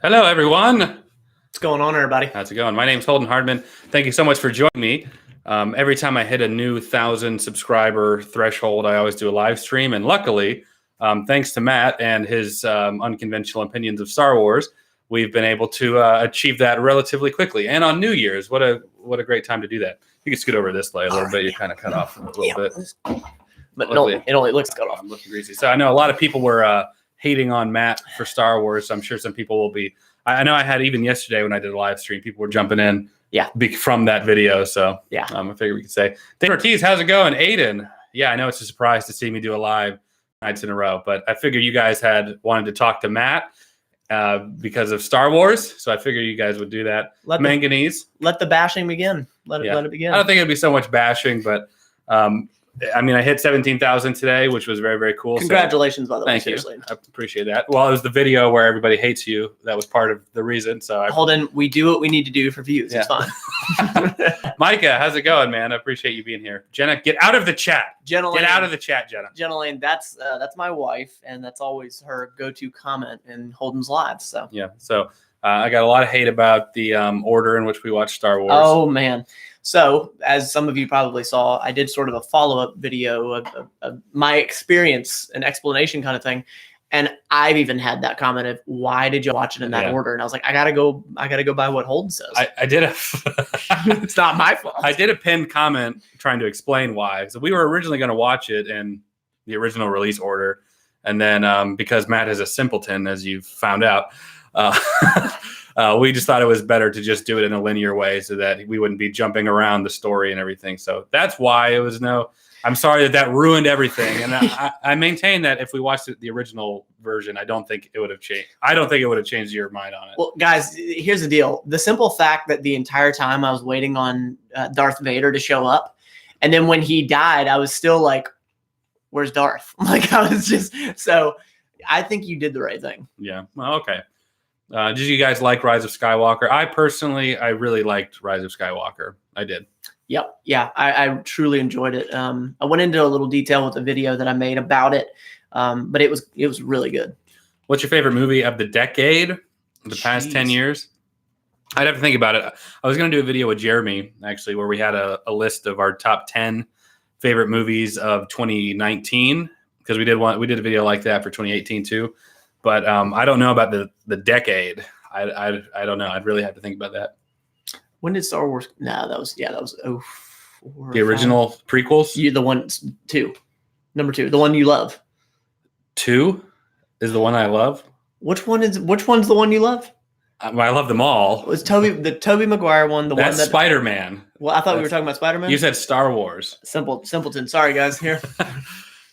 Hello, everyone. What's going on, everybody? How's it going? My name's Holden Hardman. Thank you so much for joining me. Every time I hit a new 1,000 subscriber threshold, I always do a live stream. And luckily, thanks to Matt and his unconventional opinions of Star Wars, we've been able to achieve that relatively quickly. And on New Year's, what a great time to do that. You can scoot over this way a little bit. You're kind of cut off a little bit. But no, it only looks cut off. I'm looking greasy. So I know a lot of people were hating on Matt for Star Wars. So I'm sure some people will be. I know I had even yesterday when I did a live stream, people were jumping in from that video. So I figured we could say, Dave Ortiz, how's it going? Aiden. Yeah, I know it's a surprise to see me do a live nights in a row, but I figured you guys had wanted to talk to Matt because of Star Wars. So I figured you guys would do that. Let the bashing begin. Let it begin. I don't think it'd be so much bashing, but I mean, I hit 17,000 today, which was very, very cool. Congratulations, by the way. Thank you. I appreciate that. Well, it was the video where everybody hates you. That was part of the reason. So Holden, we do what we need to do for views. Yeah. It's fine. Micah, how's it going, man? I appreciate you being here. Jenna, get out of the chat. Get out of the chat, Jenna. Jenna Lane, that's my wife, and that's always her go-to comment in Holden's lives. So yeah. So I got a lot of hate about the order in which we watch Star Wars. Oh man. So, as some of you probably saw, I did sort of a follow-up video of my experience, an explanation kind of thing. And I've even had that comment of, why did you watch it in that order? And I was like, I gotta go by what Holden says. I did it's not my fault. I did a pinned comment trying to explain why. So we were originally going to watch it in the original release order. And then because Matt is a simpleton, as you've found out, we just thought it was better to just do it in a linear way so that we wouldn't be jumping around the story and everything. So that's why it was I'm sorry that ruined everything. And I maintain that if we watched the original version, I don't think it would have changed. I don't think it would have changed your mind on it. Well, guys, here's the deal. The simple fact that the entire time I was waiting on Darth Vader to show up. And then when he died, I was still like, where's Darth? Like I was just, so I think you did the right thing. Yeah. Well, okay. Did you guys like Rise of Skywalker? I really liked Rise of Skywalker. I did. Yep. Yeah, I truly enjoyed it. I went into a little detail with the video that I made about it, but it was really good. What's your favorite movie of the decade? The past 10 years? I'd have to think about it. I was going to do a video with Jeremy, actually, where we had a list of our top 10 favorite movies of 2019, because we did a video like that for 2018 too. But I don't know about the decade. I don't know. I'd really have to think about that. When did Star Wars? No, that was 04. The original prequels? The one 2. Number 2. The one you love. 2 is the one I love. Which one's the one you love? I love them all. It was the Tobey Maguire one. That's Spider-Man. Well, I thought we were talking about Spider-Man. You said Star Wars. Simpleton. Sorry, guys. Here.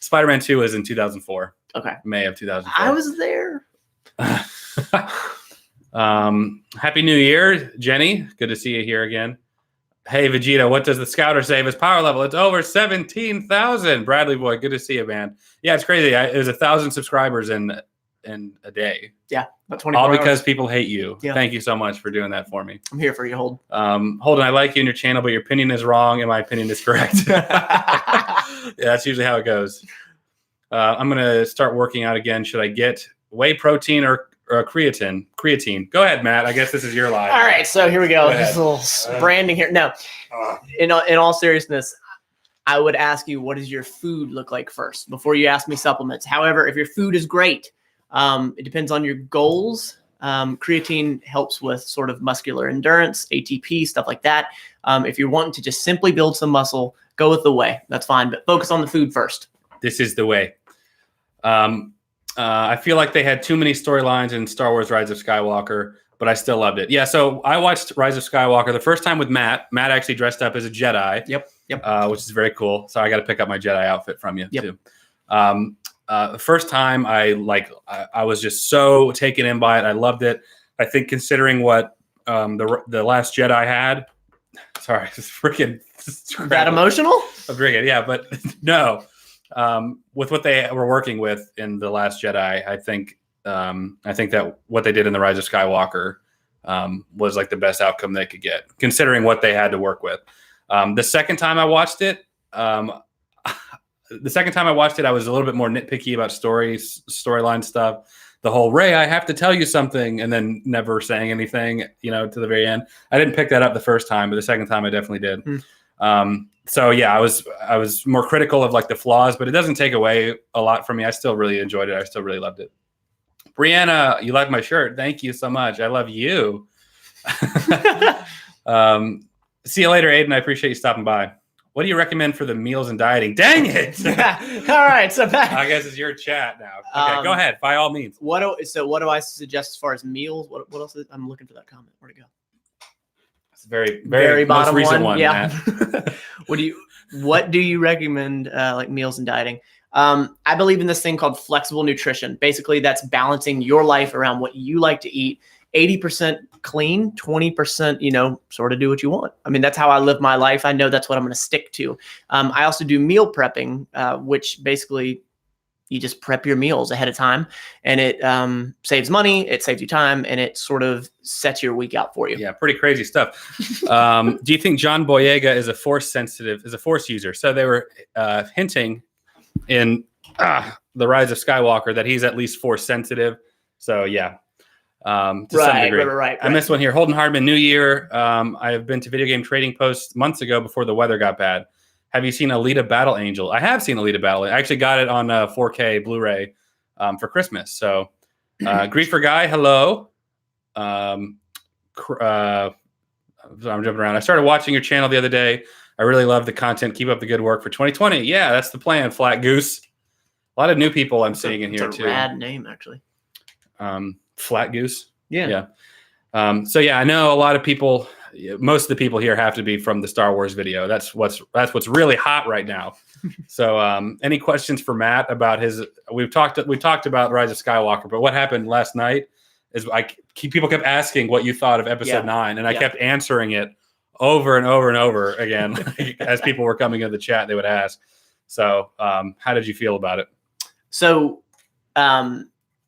Spider-Man 2 was in 2004. Okay. May of 2004. I was there. Happy New Year, Jenny. Good to see you here again. Hey, Vegeta, what does the scouter say of his power level? It's over 17,000. Bradley boy, good to see you, man. Yeah, it's crazy. It was 1,000 subscribers in a day. Yeah, about 24 All hours. because people hate you. Yeah. Thank you so much for doing that for me. I'm here for you, Holden. Holden, I like you and your channel, but your opinion is wrong and my opinion is correct. Yeah, that's usually how it goes. I'm going to start working out again. Should I get whey protein or creatine? Creatine. Go ahead, Matt. I guess this is your live. All right, so here we go. This little branding here. No, in all seriousness, I would ask you, what does your food look like first before you ask me supplements? However, if your food is great, it depends on your goals. Creatine helps with sort of muscular endurance, ATP, stuff like that. If you're wanting to just simply build some muscle, go with the whey. That's fine, but focus on the food first. This is the way. I feel like they had too many storylines in Star Wars Rise of Skywalker, but I still loved it. Yeah, so I watched Rise of Skywalker the first time with Matt. Matt actually dressed up as a Jedi. Yep. Which is very cool. So I got to pick up my Jedi outfit from you too. The first time I was just so taken in by it. I loved it. I think considering what the Last Jedi had. Sorry, it's freaking that emotional? Yeah, but no. With what they were working with in The Last Jedi, I think that what they did in The Rise of Skywalker was like the best outcome they could get, considering what they had to work with. The second time I watched it, I was a little bit more nitpicky about storyline stuff. the whole Ray, I have to tell you something, and then never saying anything, to the very end. I didn't pick that up the first time, but the second time I definitely did. So yeah, I was more critical of like the flaws, but it doesn't take away a lot from me. I still really enjoyed it. I still really loved it. Brianna, you like my shirt. Thank you so much. I love you. See you later, Aiden. I appreciate you stopping by. What do you recommend for the meals and dieting? Dang it! All right, so back. I guess it's your chat now. Okay, go ahead. By all means. What do I suggest as far as meals? What else? I'm looking for that comment. Where'd it go? It's very bottom most recent one. Yeah. What do you recommend like meals and dieting? I believe in this thing called flexible nutrition. Basically, that's balancing your life around what you like to eat. 80% clean, 20%, sort of do what you want. I mean, that's how I live my life. I know that's what I'm going to stick to. I also do meal prepping, which basically you just prep your meals ahead of time, and it saves money, it saves you time, and it sort of sets your week out for you. Yeah, pretty crazy stuff. Do you think John Boyega is a force user? So they were hinting in The Rise of Skywalker that he's at least force sensitive. So yeah. To some degree. Right. I missed one here. Holden Hardman, New Year. I have been to video game trading posts months ago before the weather got bad. Have you seen Alita Battle Angel? I have seen Alita Battle. I actually got it on 4K Blu-ray for Christmas. So, Griefer Guy, hello. I'm jumping around. I started watching your channel the other day. I really love the content. Keep up the good work for 2020. Yeah, that's the plan, Flat Goose. A lot of new people I'm seeing in here, too. Rad name, actually. Flat Goose. Yeah. So yeah, I know a lot of people, most of the people here have to be from the Star Wars video. That's what's really hot right now. So any questions for Matt about we talked about Rise of Skywalker, but what happened last night is people kept asking what you thought of episode 9, and I kept answering it over and over and over again. As people were coming into the chat, they would ask. So how did you feel about it? So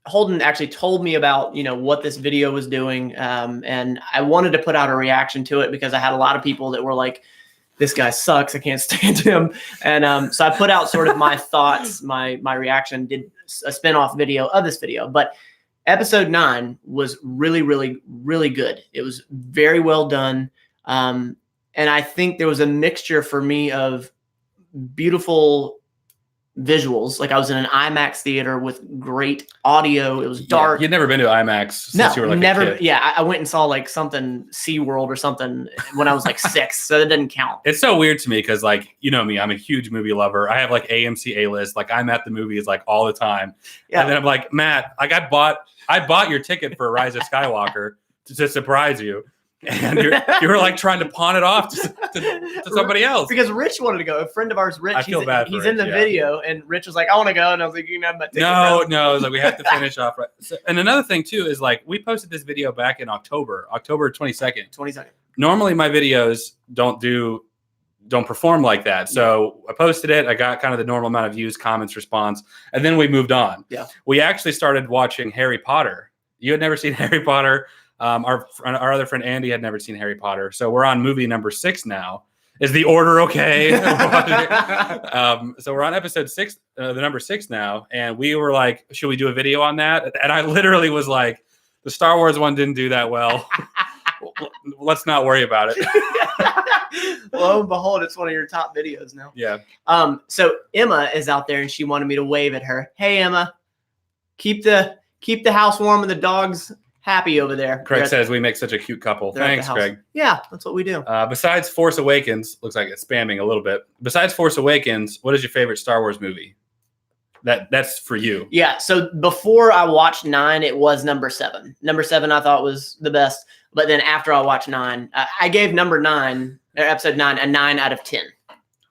Holden actually told me about, what this video was doing. And I wanted to put out a reaction to it because I had a lot of people that were like, this guy sucks. I can't stand him. And so I put out sort of my thoughts, my reaction, did a spinoff video of this video. But episode 9 was really, really, really good. It was very well done. And I think there was a mixture for me of beautiful visuals. Like I was in an IMAX theater with great audio. It was dark. You'd never been to IMAX since you were like never. a kid. Yeah, I went and saw like something SeaWorld or something when I was like 6, so that didn't count. It's so weird to me because like, you know me, I'm a huge movie lover. I have like AMC A-list. Like I'm at the movies like all the time. Yeah. And then I'm like, Matt, like I bought your ticket for Rise of Skywalker to surprise you. And you were like trying to pawn it off to somebody else because Rich wanted to go. A friend of ours, Rich, he's Rich, in the video, and Rich was like, "I want to go," and I was like, "You can have my ticket." No, it was like we have to finish off. Right. So, and another thing too is like we posted this video back in October 22nd. Normally, my videos don't perform like that. So I posted it. I got kind of the normal amount of views, comments, response, and then we moved on. Yeah, we actually started watching Harry Potter. You had never seen Harry Potter. Our other friend Andy had never seen Harry Potter, so we're on movie number 6 now. Is the order okay? So we're on episode 6, the number 6 now, and we were like, should we do a video on that? And I literally was like, the Star Wars one didn't do that well. Let's not worry about it. Lo and behold, it's one of your top videos now. Yeah. So Emma is out there, and she wanted me to wave at her. Hey, Emma, keep the house warm and the dogs happy over there. Craig says we make such a cute couple. Thanks, Craig. Yeah, that's what we do. Besides Force Awakens, looks like it's spamming a little bit. Besides Force Awakens, what is your favorite Star Wars movie? That's for you. Yeah. So before I watched 9, it was number 7. Number 7 I thought was the best. But then after I watched 9, I gave episode 9 a 9 out of 10.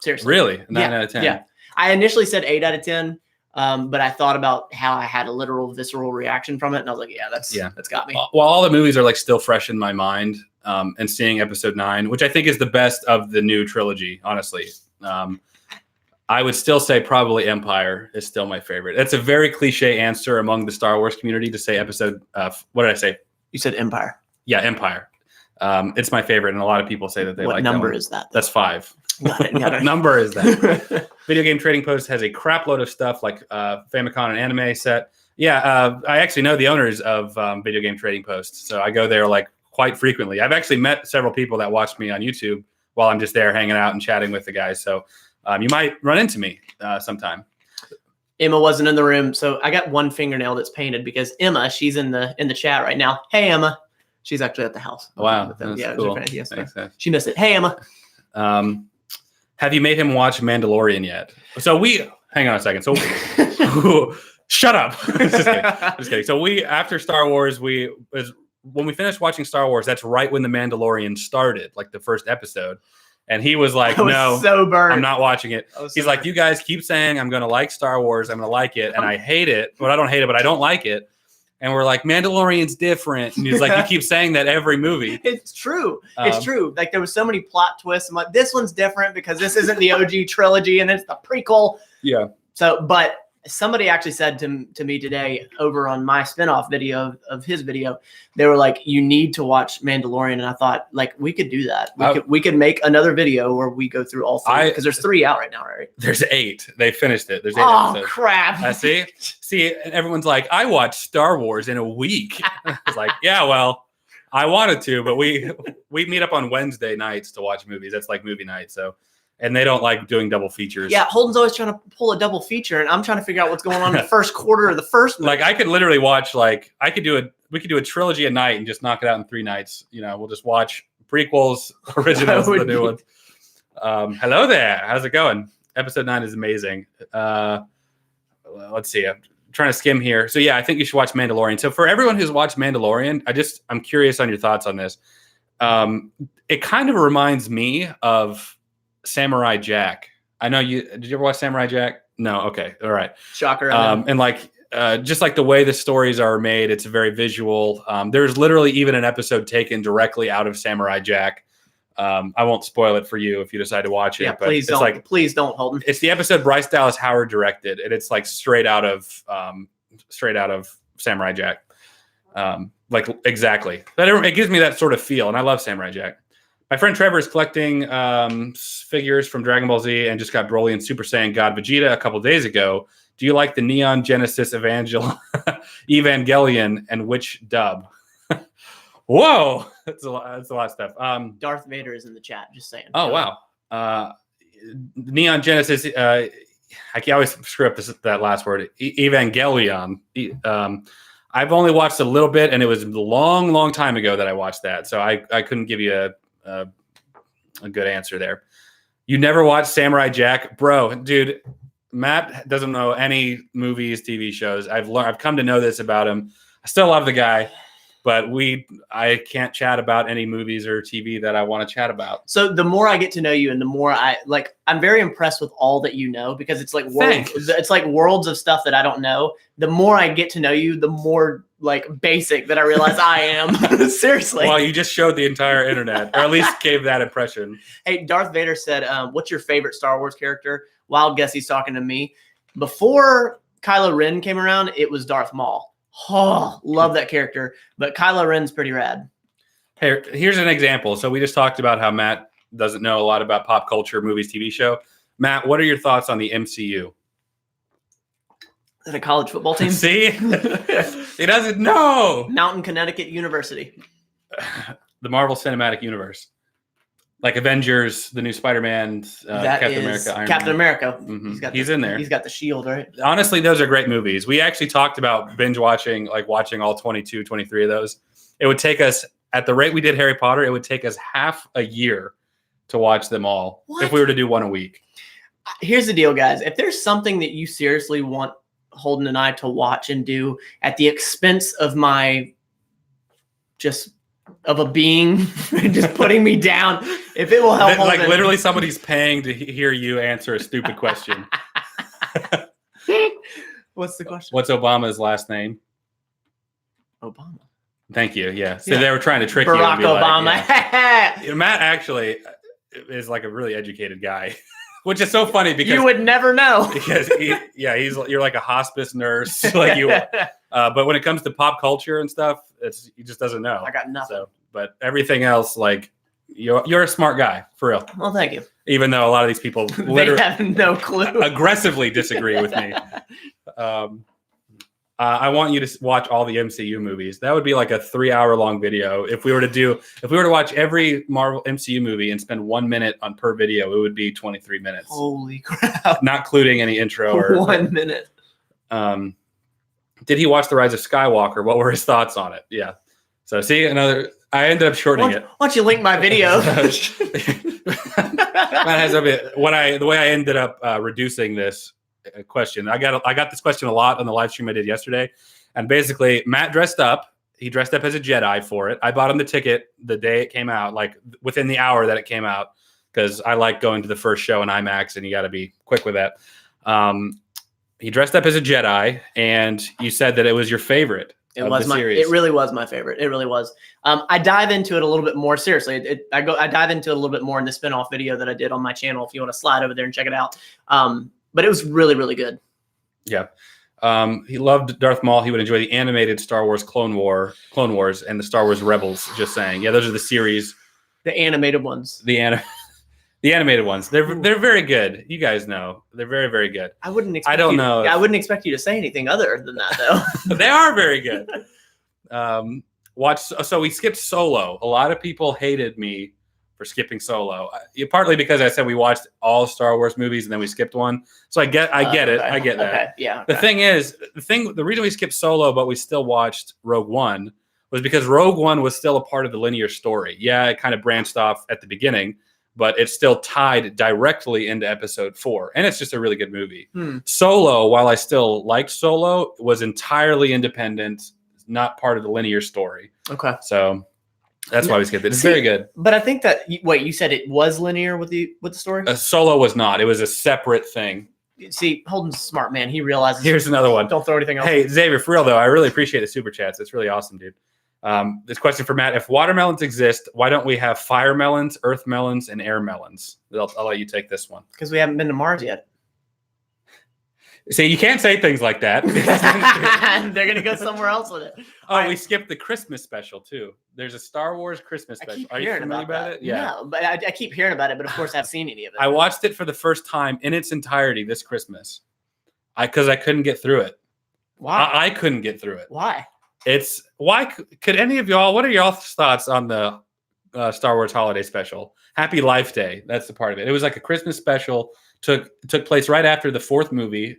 Seriously. Really? 9 out of 10? Yeah. I initially said 8 out of 10. But I thought about how I had a literal visceral reaction from it. And I was like, that's got me. Well, all the movies are like still fresh in my mind. And seeing episode 9, which I think is the best of the new trilogy, honestly. I would still say probably Empire is still my favorite. It's a very cliche answer among the Star Wars community to say episode. What did I say? You said Empire. Yeah, Empire. It's my favorite. And a lot of people say that they like that. What number one. Is that? That's 5. Got it. What number is that? Video Game Trading Post has a crap load of stuff like Famicom and anime set. Yeah, I actually know the owners of Video Game Trading Post, so I go there like quite frequently. I've actually met several people that watch me on YouTube while I'm just there hanging out and chatting with the guys. So you might run into me sometime. Emma wasn't in the room, so I got one fingernail that's painted because Emma, she's in the chat right now. Hey, Emma. She's actually at the house. Oh, wow. That's cool. Yes, she missed it. Hey, Emma. Have you made him watch Mandalorian yet? So hang on a second. So shut up. Just kidding. So after Star Wars, when we finished watching Star Wars, that's right when The Mandalorian started, like the first episode. And he was like, no, so burnt. I'm not watching it. He's like, you guys keep saying I'm going to like Star Wars. I'm going to like it. And I hate it. But I don't hate it, but I don't like it. And we're like, Mandalorian's different. And he's like, you keep saying that every movie. It's true. It's true. Like there was so many plot twists. I'm like, this one's different because this isn't the OG trilogy and it's the prequel. Yeah. So, but somebody actually said to me today over on my spinoff video of his video, they were like, you need to watch Mandalorian. And I thought like we could do that. We could make another video where we go through all three because there's 3 out right now, right? There's 8. They finished it. There's 8 episodes. Crap. See, everyone's like, I watched Star Wars in a week. It's like, yeah, well, I wanted to, but we meet up on Wednesday nights to watch movies. That's like movie night. So. And they don't like doing double features. Yeah, Holden's always trying to pull a double feature, and I'm trying to figure out what's going on in the first quarter of the first movie. Like I could literally watch we could do a trilogy a night and just knock it out in 3 nights. You know, we'll just watch prequels, originals, and the new ones. Hello there. How's it going? Episode 9 is amazing. Let's see. I'm trying to skim here. So yeah, I think you should watch Mandalorian. So for everyone who's watched Mandalorian, I'm curious on your thoughts on this. It kind of reminds me of Samurai Jack. I know did you ever watch Samurai Jack? No. Okay. All right. Shocker. And just like the way the stories are made, it's very visual. There's literally even an episode taken directly out of Samurai Jack. I won't spoil it for you if you decide to watch it. Yeah, but please don't. Please don't, Holden. It's the episode Bryce Dallas Howard directed, and it's like straight out of Samurai Jack. Like exactly. It gives me that sort of feel, and I love Samurai Jack. My friend Trevor is collecting figures from Dragon Ball Z and just got Broly and Super Saiyan God Vegeta a couple days ago. Do you like the Neon Genesis Evangelion and which dub? Whoa, that's a lot of stuff. Darth Vader is in the chat. Just saying. Oh wow, Neon Genesis. I always screw up that last word. Evangelion. I've only watched a little bit, and it was a long, long time ago that I watched that, so I couldn't give you a good answer there. You never watched Samurai Jack, bro, dude. Matt doesn't know any movies, TV shows. I've come to know this about him. I still love the guy, but I can't chat about any movies or TV that I want to chat about. So the more I get to know you, and the more I'm very impressed with all that you know, because it's like worlds of stuff that I don't know. The more I get to know you, the more basic that I realize I am. Seriously. Well, you just showed the entire internet, or at least gave that impression. Hey, Darth Vader said, what's your favorite Star Wars character? Wild guess, he's talking to me. Before Kylo Ren came around, it was Darth Maul. Oh, love that character. But Kylo Ren's pretty rad. Hey, here's an example. So we just talked about how Matt doesn't know a lot about pop culture, movies, TV show. Matt, what are your thoughts on the MCU? Is it a college football team? See? He doesn't know. Mountain, Connecticut University. The Marvel Cinematic Universe. Like Avengers, the new Spider-Man, Captain America, Iron Captain Man. America. Mm-hmm. He's in there. He's got the shield, right? Honestly, those are great movies. We actually talked about binge watching, watching all 22, 23 of those. It would take us, at the rate we did Harry Potter, it would take us half a year to watch them all if we were to do one a week. Here's the deal, guys. If there's something that you seriously want Holden and I to watch and do at the expense of of a being just putting me down, if it will help Holden. Literally somebody's paying to hear you answer a stupid question. What's the question? What's Obama's last name? Obama. Thank you. Yeah. So they were trying to trick Barack you. Obama. Matt actually is a really educated guy, which is so funny because you would never know. Because you're like a hospice nurse, but when it comes to pop culture and stuff, he just doesn't know. I got nothing. So, but everything else, you're a smart guy for real. Well, thank you. Even though a lot of these people they have no clue, aggressively disagree with me. I want you to watch all the MCU movies. That would be like a 3-hour-long video. If we were to watch every Marvel MCU movie and spend 1 minute on per video, it would be 23 minutes. Holy crap! Not including any intro or 1 minute. Did he watch The Rise of Skywalker? What were his thoughts on it? Yeah. So see I ended up shortening it. Why don't you link my video? The way I ended up reducing this question. I got this question a lot on the live stream I did yesterday, and basically Matt dressed up. He dressed up as a Jedi for it. I bought him the ticket the day it came out, like within the hour that it came out, because I like going to the first show in IMAX, and you got to be quick with that. He dressed up as a Jedi, and you said that it was your favorite. It really was my favorite. It really was. I dive into it a little bit more seriously. I dive into it a little bit more in the spinoff video that I did on my channel. If you want to slide over there and check it out. But it was really, really good. Yeah. He loved Darth Maul. He would enjoy the animated Star Wars Clone Wars and the Star Wars Rebels. Just saying. Yeah, those are the series. The animated ones. The animated ones. They're very good. You guys know. They're very, very good. I wouldn't expect I wouldn't expect you to say anything other than that, though. They are very good. So we skipped Solo. A lot of people hated me for skipping Solo. Partly because I said we watched all Star Wars movies and then we skipped one. So I get it. I get that. Okay. Yeah. Okay. The thing is, the reason we skipped Solo, but we still watched Rogue One, was because Rogue One was still a part of the linear story. Yeah, it kind of branched off at the beginning, but it's still tied directly into Episode 4, and it's just a really good movie. Solo, while I still liked Solo, was entirely independent, not part of the linear story. Okay. So that's why we skipped it. It's very good. But I think that you said it was linear with the story? Solo was not. It was a separate thing. See, Holden's a smart man. He realizes. Here's another one. Don't throw anything else. Hey, Xavier, for real though, I really appreciate the super chats. It's really awesome, dude. This question for Matt: if watermelons exist, why don't we have fire melons, earth melons, and air melons? I'll let you take this one. Because we haven't been to Mars yet. See, you can't say things like that. They're going to go somewhere else with it. We skipped the Christmas special, too. There's a Star Wars Christmas special. Are you familiar about it? Yeah. No, but I keep hearing about it, but of course I haven't seen any of it. I watched it for the first time in its entirety this Christmas. Because I couldn't get through it. Why? I couldn't get through it. Why? Could any of y'all, what are y'all's thoughts on the Star Wars holiday special? Happy Life Day. That's the part of it. It was like a Christmas special. Took place right after the fourth movie.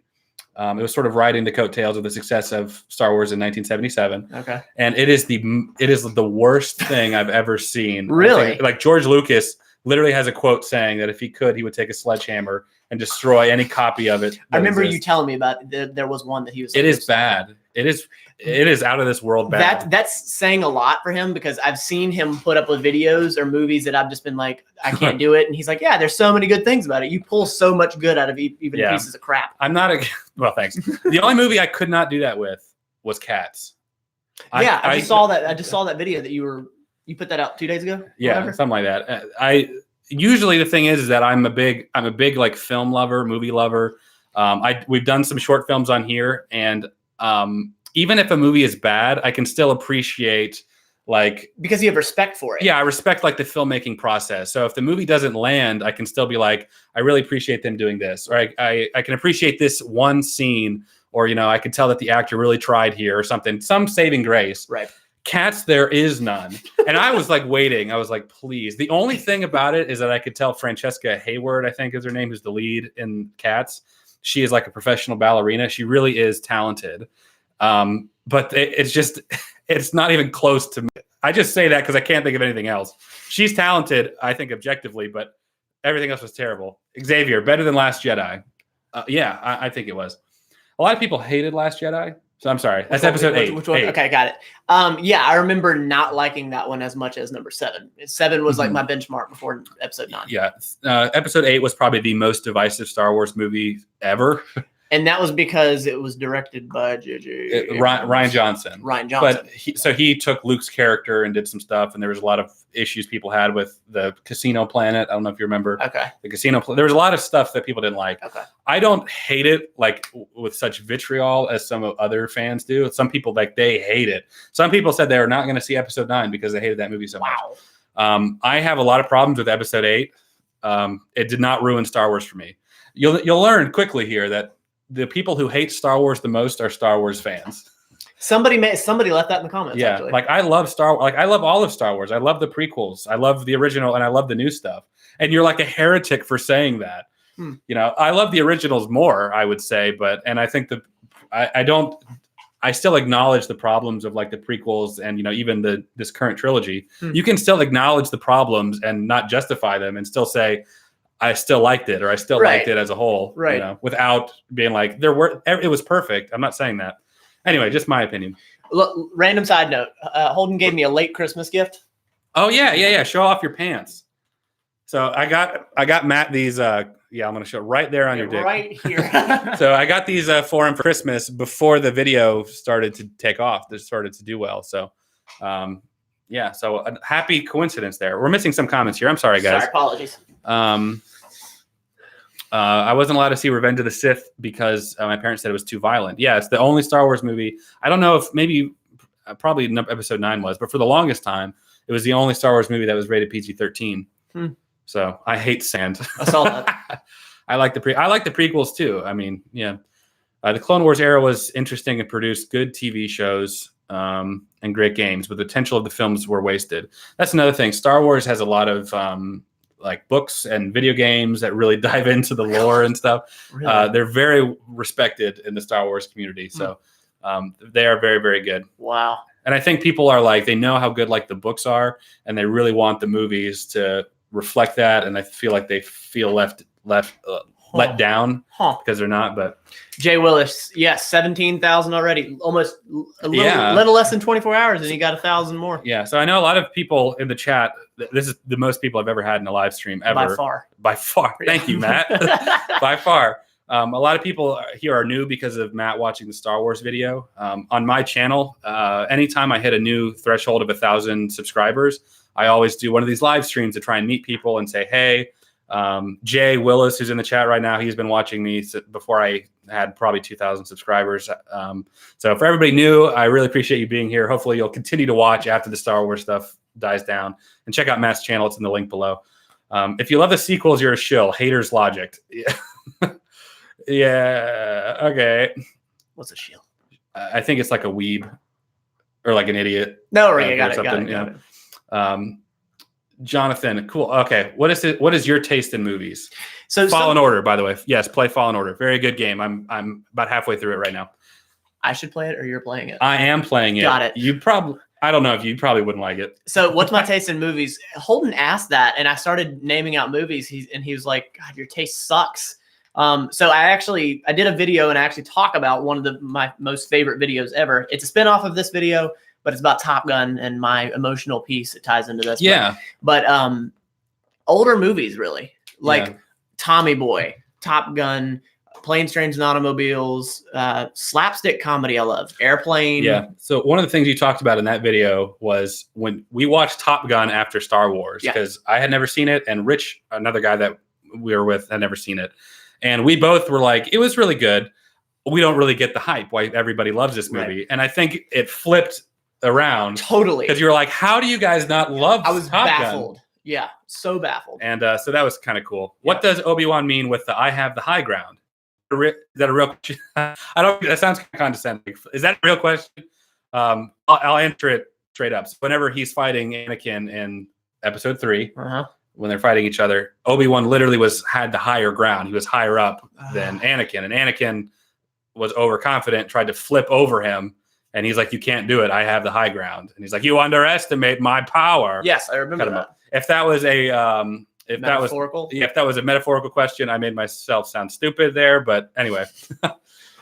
It was sort of riding the coattails of the success of Star Wars in 1977. Okay. And it is the worst thing I've ever seen. Really? Like George Lucas literally has a quote saying that if he could, he would take a sledgehammer and destroy any copy of it. I remember you telling me about there was one that he was. It is bad. It is out of this world bad. That's saying a lot for him, because I've seen him put up with videos or movies that I've just been like, I can't do it. And he's like, yeah, there's so many good things about it. You pull so much good out of even pieces of crap. I'm not well, thanks. The only movie I could not do that with was Cats. I just saw that video that you put that out 2 days ago. Yeah, whatever. Something like that. Usually the thing is that I'm a big like film lover, movie lover. We've done some short films on here, and even if a movie is bad, I can still appreciate, like, because you have respect for it. Yeah, I respect like the filmmaking process. So if the movie doesn't land, I can still be like, I really appreciate them doing this, or I can appreciate this one scene, or I can tell that the actor really tried here, or something, some saving grace. Right. Cats, there is none. And I was like waiting. I was like, please. The only thing about it is that I could tell Francesca Hayward, I think is her name, who's the lead in Cats. She is like a professional ballerina. She really is talented. But it's not even close to me. I just say that because I can't think of anything else. She's talented, I think, objectively, but everything else was terrible. Xavier, better than Last Jedi. I think it was. A lot of people hated Last Jedi. So I'm sorry. That's episode 8. Which one? 8. Okay, got it. I remember not liking that one as much as number 7. 7 was like my benchmark before episode 9. Yeah. Episode 8 was probably the most divisive Star Wars movie ever. And that was because it was directed by Ryan Johnson. But he took Luke's character and did some stuff, and there was a lot of issues people had with the casino planet. I don't know if you remember. Okay. The casino. There was a lot of stuff that people didn't like. Okay. I don't hate it like with such vitriol as some other fans do. Some people they hate it. Some people said they were not going to see episode 9 because they hated that movie so much. I have a lot of problems with episode 8. It did not ruin Star Wars for me. You'll learn quickly here that the people who hate Star Wars the most are Star Wars fans. Somebody left that in the comments. Yeah, actually. like I love I love all of Star Wars. I love the prequels. I love the original, and I love the new stuff. And you're like a heretic for saying that. You know, I love the originals more, I would say, and I think I still acknowledge the problems of like the prequels and, you know, even this current trilogy. You can still acknowledge the problems and not justify them and still say, I still liked it, or I still liked it as a whole, you know, without being like it was perfect. I'm not saying that. Anyway, just my opinion. Look, random side note. Holden gave me a late Christmas gift. Oh yeah. Show off your pants. So I got Matt these, I'm going to show right there on your dick. Right here. So I got these for him for Christmas before the video started to take off. This started to do well. So, so a happy coincidence there. We're missing some comments here. I'm sorry, guys. Sorry, apologies. I wasn't allowed to see Revenge of the Sith because my parents said it was too violent. Yeah, it's the only Star Wars movie. I don't know if probably episode 9 was, but for the longest time, it was the only Star Wars movie that was rated PG-13. So I hate sand. I saw that. I like the prequels too. I mean, yeah, the Clone Wars era was interesting and produced good TV shows and great games, but the potential of the films were wasted. That's another thing. Star Wars has a lot of like books and video games that really dive into the lore and stuff. Really? They're very respected in the Star Wars community. So they are very, very good. Wow. And I think people are like, they know how good like the books are, and they really want the movies to reflect that. And I feel like they feel let down because they're not. But Jay Willis, yes, 17,000 already, almost a little less than 24 hours, and he got 1,000 more. Yeah, so I know a lot of people in the chat. This is the most people I've ever had in a live stream ever. By far. Thank you, Matt. By far. A lot of people here are new because of Matt watching the Star Wars video. On my channel, anytime I hit a new threshold of 1,000 subscribers, I always do one of these live streams to try and meet people and say, hey, Jay Willis, who's in the chat right now, he's been watching me before I had probably 2,000 subscribers. So for everybody new, I really appreciate you being here. Hopefully you'll continue to watch after the Star Wars stuff dies down, and check out Matt's channel. It's in the link below. If you love the sequels, you're a shill. Haters logic. Yeah. Okay. What's a shill? I think it's like a weeb or like an idiot. No, right. Got it. Jonathan, cool. Okay, what is your taste in movies? So Fallen Order, by the way. Yes, play Fallen Order. Very good game. I'm about halfway through it right now. I should play it, or you're playing it? I am playing it. Got it. I don't know if you probably wouldn't like it. So what's my taste in movies? Holden asked that, and I started naming out movies. He was like, God, your taste sucks. So I did a video, and I actually talk about one of my most favorite videos ever. It's a spinoff of this video, but it's about Top Gun and my emotional piece. It ties into this. Yeah. But older movies, really. Like Tommy Boy, Top Gun, Planes, Trains, and Automobiles, slapstick comedy I love. Airplane. Yeah. So one of the things you talked about in that video was when we watched Top Gun after Star Wars, because I had never seen it, and Rich, another guy that we were with, had never seen it. And we both were like, it was really good. We don't really get the hype, why everybody loves this movie. Right. And I think it flipped around. Totally. Because you were like, how do you guys not love I was Top baffled. Gun? Yeah, so baffled. And so that was kind of cool. Yeah. What does Obi-Wan mean with the I have the high ground? Is that a real question? That sounds kind of condescending. Is that a real question? I'll answer it straight up. So whenever he's fighting Anakin in episode 3, when they're fighting each other, Obi-Wan literally had the higher ground. He was higher up than Anakin, and Anakin was overconfident, tried to flip over him, and he's like, you can't do it. I have the high ground. And he's like, you underestimate my power. Yes, I remember that. If that was a if that was a metaphorical question, I made myself sound stupid there, but anyway.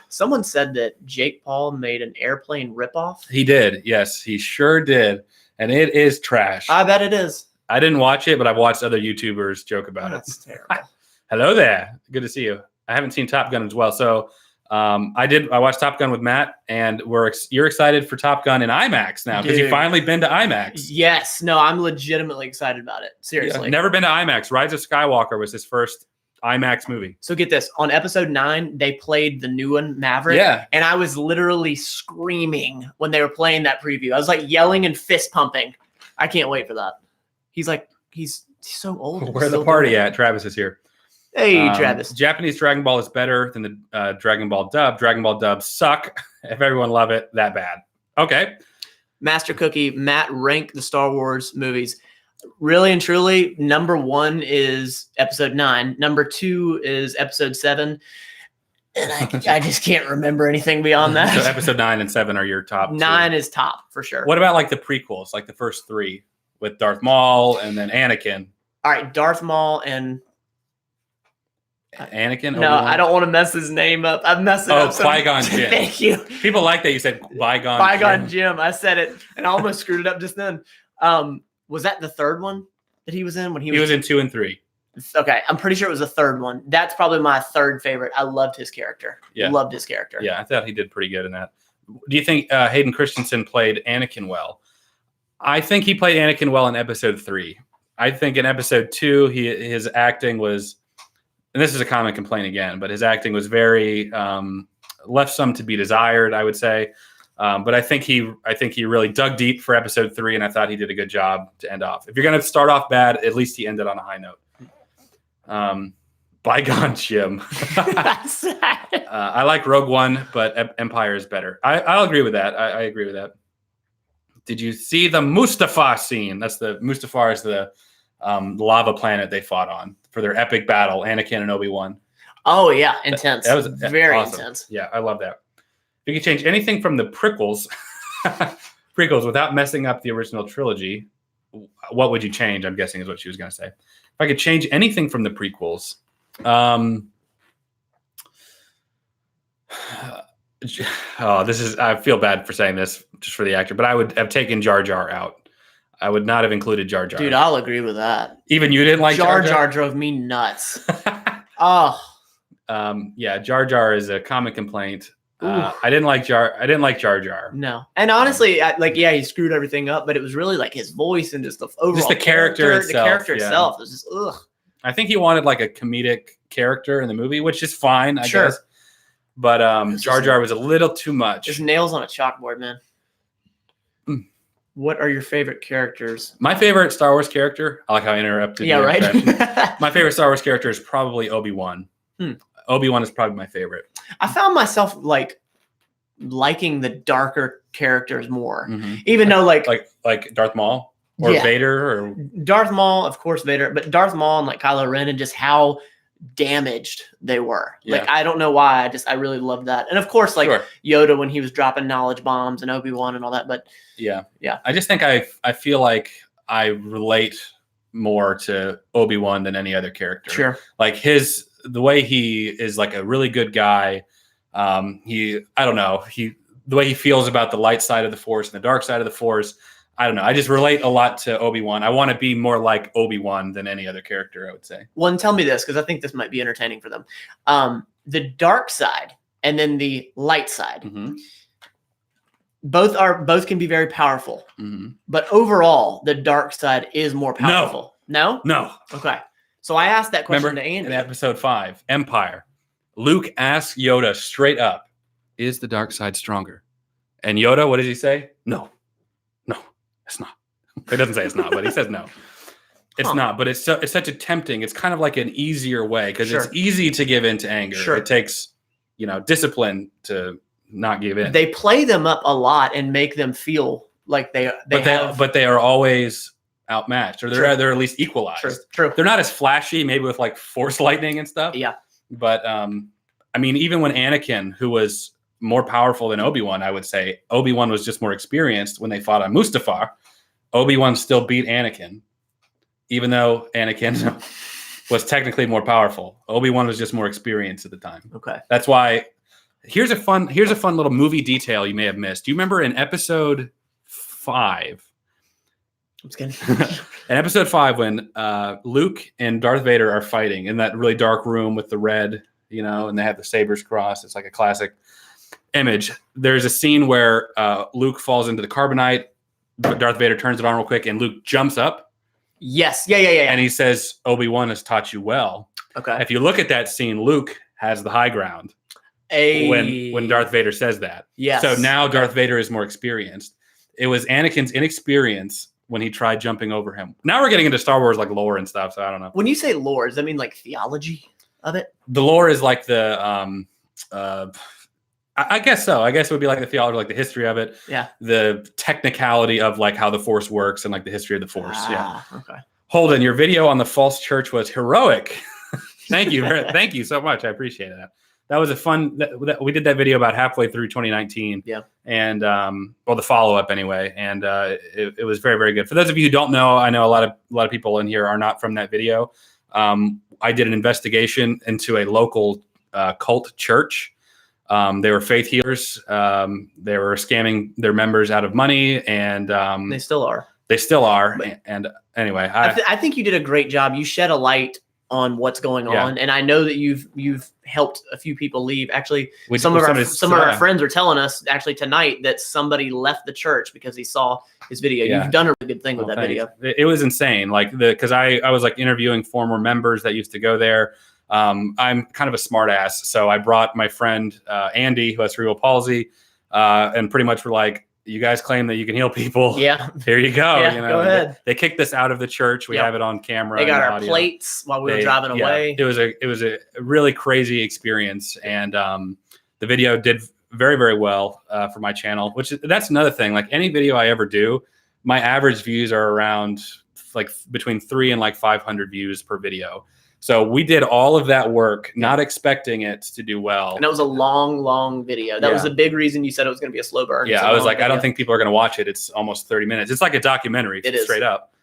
Someone said that Jake Paul made an Airplane ripoff. He did. Yes, he sure did. And it is trash. I bet it is. I didn't watch it, but I've watched other YouTubers joke about it. That's terrible. Hello there. Good to see you. I haven't seen Top Gun as well. So I watched Top Gun with Matt, and you're excited for Top Gun in IMAX now because you've finally been to IMAX. Yes. No, I'm legitimately excited about it. Seriously. Yeah, never been to IMAX. Rise of Skywalker was his first IMAX movie. So get this. On episode 9, they played the new one, Maverick. Yeah. And I was literally screaming when they were playing that preview. I was like yelling and fist pumping. I can't wait for that. He's so old. Where's the party at? Travis is here. Hey, Travis. Japanese Dragon Ball is better than the Dragon Ball dub. Dragon Ball dubs suck. If everyone love it, that bad. Okay. Master Cookie, Matt, rank the Star Wars movies. Really and truly, number 1 is Episode 9. Number 2 is Episode 7. And I just can't remember anything beyond that. So Episode 9 and 7 are your top 9 2. is top for sure. What about like the prequels, like the first 3 with Darth Maul and then Anakin? All right, Darth Maul and Anakin? No, Obi-Wan? I don't want to mess his name up. I've messed it up. Qui-Gon Jinn. Thank you. People like that you said Qui-Gon. Qui-Gon Jinn. I said it, and I almost screwed it up just then. Was that the third one that he was in? When he was in 2 and 3. Okay, I'm pretty sure it was the third one. That's probably my third favorite. I loved his character. Yeah. Loved his character. Yeah, I thought he did pretty good in that. Do you think Hayden Christensen played Anakin well? I think he played Anakin well in Episode 3. I think in Episode 2, his acting was, and this is a common complaint again, but his acting was very left some to be desired, I would say. But I think he really dug deep for Episode 3, and I thought he did a good job to end off. If you're going to start off bad, at least he ended on a high note. Bygone Jim. I like Rogue One, but Empire is better. I'll agree with that. I agree with that. Did you see the Mustafar scene? Mustafar is the lava planet they fought on for their epic battle, Anakin and Obi-Wan. Oh yeah, intense. That was very awesome. intense. Yeah, I love that. If you could change anything from the prequels without messing up the original trilogy, what would you change? I'm guessing is what she was going to say. If I could change anything from the prequels, I feel bad for saying this just for the actor, but I would have taken Jar Jar out. I would not have included Jar Jar. Dude, I'll agree with that. Even you didn't like Jar Jar? Jar drove me nuts. Oh. Yeah, Jar Jar is a common complaint. I didn't like Jar Jar. No, and honestly, he screwed everything up, but it was really like his voice and just the overall character itself. The character itself was just ugh. I think he wanted like a comedic character in the movie, which is fine, I guess. But Jar Jar was a little too much. Just nails on a chalkboard, man. What are your favorite characters? My favorite Star Wars character. I like how I interrupted. Yeah, right. My favorite Star Wars character is probably Obi-Wan. Obi-Wan is probably my favorite. I found myself liking the darker characters more, even though like Darth Maul or Vader or Darth Maul, of course, Vader, but Darth Maul and like Kylo Ren and just how damaged they were. Yeah. Like I don't know why, I really loved that, and of course Yoda when he was dropping knowledge bombs and Obi-Wan and all that. But yeah, I just think I feel like I relate more to Obi-Wan than any other character. Sure, like the way he is like a really good guy. The way he feels about the light side of the Force and the dark side of the Force. I don't know. I just relate a lot to Obi-Wan. I want to be more like Obi-Wan than any other character, I would say. Well, and tell me this, because I think this might be entertaining for them. The dark side and then the light side. Both can be very powerful. But overall, the dark side is more powerful. No? Okay. So I asked that question to Andy. In Episode 5, Empire, Luke asks Yoda straight up, is the dark side stronger? And Yoda, what does he say? No, it's not. He doesn't say it's not, but he says no. It's not, but it's such a tempting. It's kind of like an easier way because it's easy to give in to anger. Sure. It takes, discipline to not give in. They play them up a lot and make them feel like but they are always outmatched, or they're at least equalized. True. They're not as flashy, maybe with like force lightning and stuff. Yeah. But even when Anakin, who was more powerful than Obi-Wan, I would say Obi-Wan was just more experienced when they fought on Mustafar. Obi-Wan still beat Anakin, even though Anakin was technically more powerful. Obi-Wan was just more experienced at the time. Okay. That's why here's a fun little movie detail you may have missed. Do you remember in Episode 5? I'm just kidding. In Episode 5, when Luke and Darth Vader are fighting in that really dark room with the red, and they have the sabers crossed. It's like a classic image. There's a scene where Luke falls into the carbonite, but Darth Vader turns it on real quick, and Luke jumps up. Yes. Yeah. And he says, Obi-Wan has taught you well. Okay. If you look at that scene, Luke has the high ground when Darth Vader says that. Yes. So now Darth Vader is more experienced. It was Anakin's inexperience when he tried jumping over him. Now we're getting into Star Wars like lore and stuff, so I don't know. When you say lore, does that mean like theology of it? The lore is like the I I guess so. I guess it would be like the theology, like the history of it. Yeah. The technicality of like how the Force works and like the history of the Force. Yeah. Okay. Holden, your video on the false church was heroic. Thank you. Thank you so much. I appreciate that. That was a fun. We did that video about halfway through 2019. Yeah. And well, the follow up anyway, and it was very, very good. For those of you who don't know, I know a lot of people in here are not from that video. I did an investigation into a local cult church. They were faith healers. They were scamming their members out of money, and they still are. They still are. And anyway, I think you did a great job. You shed a light on what's going on, and I know that you've helped a few people leave. Actually, some of our friends are telling us actually tonight that somebody left the church because he saw his video. Yeah. You've done a really good thing with that video. It was insane. Like because I was like interviewing former members that used to go there. I'm kind of a smart ass, so I brought my friend Andy, who has cerebral palsy, and pretty much were like, you guys claim that you can heal people. Yeah. Here you go. Yeah, go ahead. They kicked us out of the church. We have it on camera. They got our plates while we were driving away. It was a really crazy experience. And the video did very, very well for my channel, that's another thing. Like any video I ever do, my average views are around like between 300 and like 500 views per video. So we did all of that work, not expecting it to do well. And that was a long, long video. That was the big reason you said it was going to be a slow burn. Yeah, I was like, I don't think people are going to watch it. It's almost 30 minutes. It's like a documentary. It is straight up.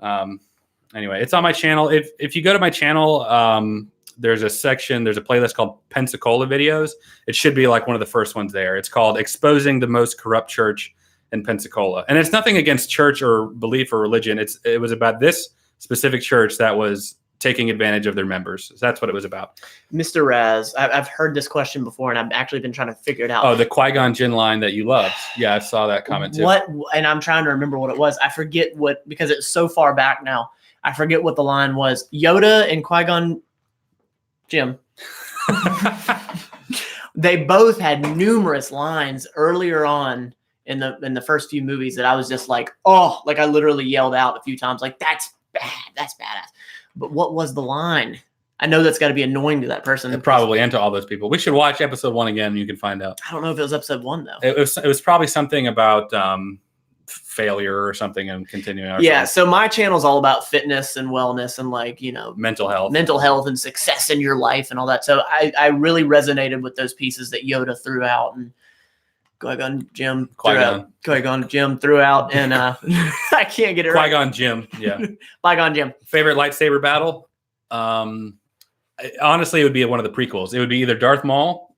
Anyway, it's on my channel. If you go to my channel, there's a playlist called Pensacola videos. It should be like one of the first ones there. It's called Exposing the Most Corrupt Church in Pensacola. And it's nothing against church or belief or religion. It was about this specific church that was taking advantage of their members. So that's what it was about. Mr. Raz, I've heard this question before, and I've actually been trying to figure it out. Oh, the Qui-Gon Jinn line that you loved. Yeah, I saw that comment too. And I'm trying to remember what it was. I forget because it's so far back now. I forget what the line was. Yoda and Qui-Gon Jinn. They both had numerous lines earlier on in the first few movies that I was just like, oh, like I literally yelled out a few times, like, that's bad. That's badass. But what was the line? I know that's got to be annoying to that person. Probably, and to all those people. We should watch episode 1 again, and you can find out. I don't know if it was episode 1 though. It was probably something about failure or something, and continuing. Yeah. So my channel is all about fitness and wellness and mental health and success in your life and all that. So I really resonated with those pieces that Yoda threw out and Qui-Gon Jinn threw out, and I can't get it right. Qui-Gon Jinn, yeah. Qui-Gon Jinn. Favorite lightsaber battle? Honestly, it would be one of the prequels. It would be either Darth Maul,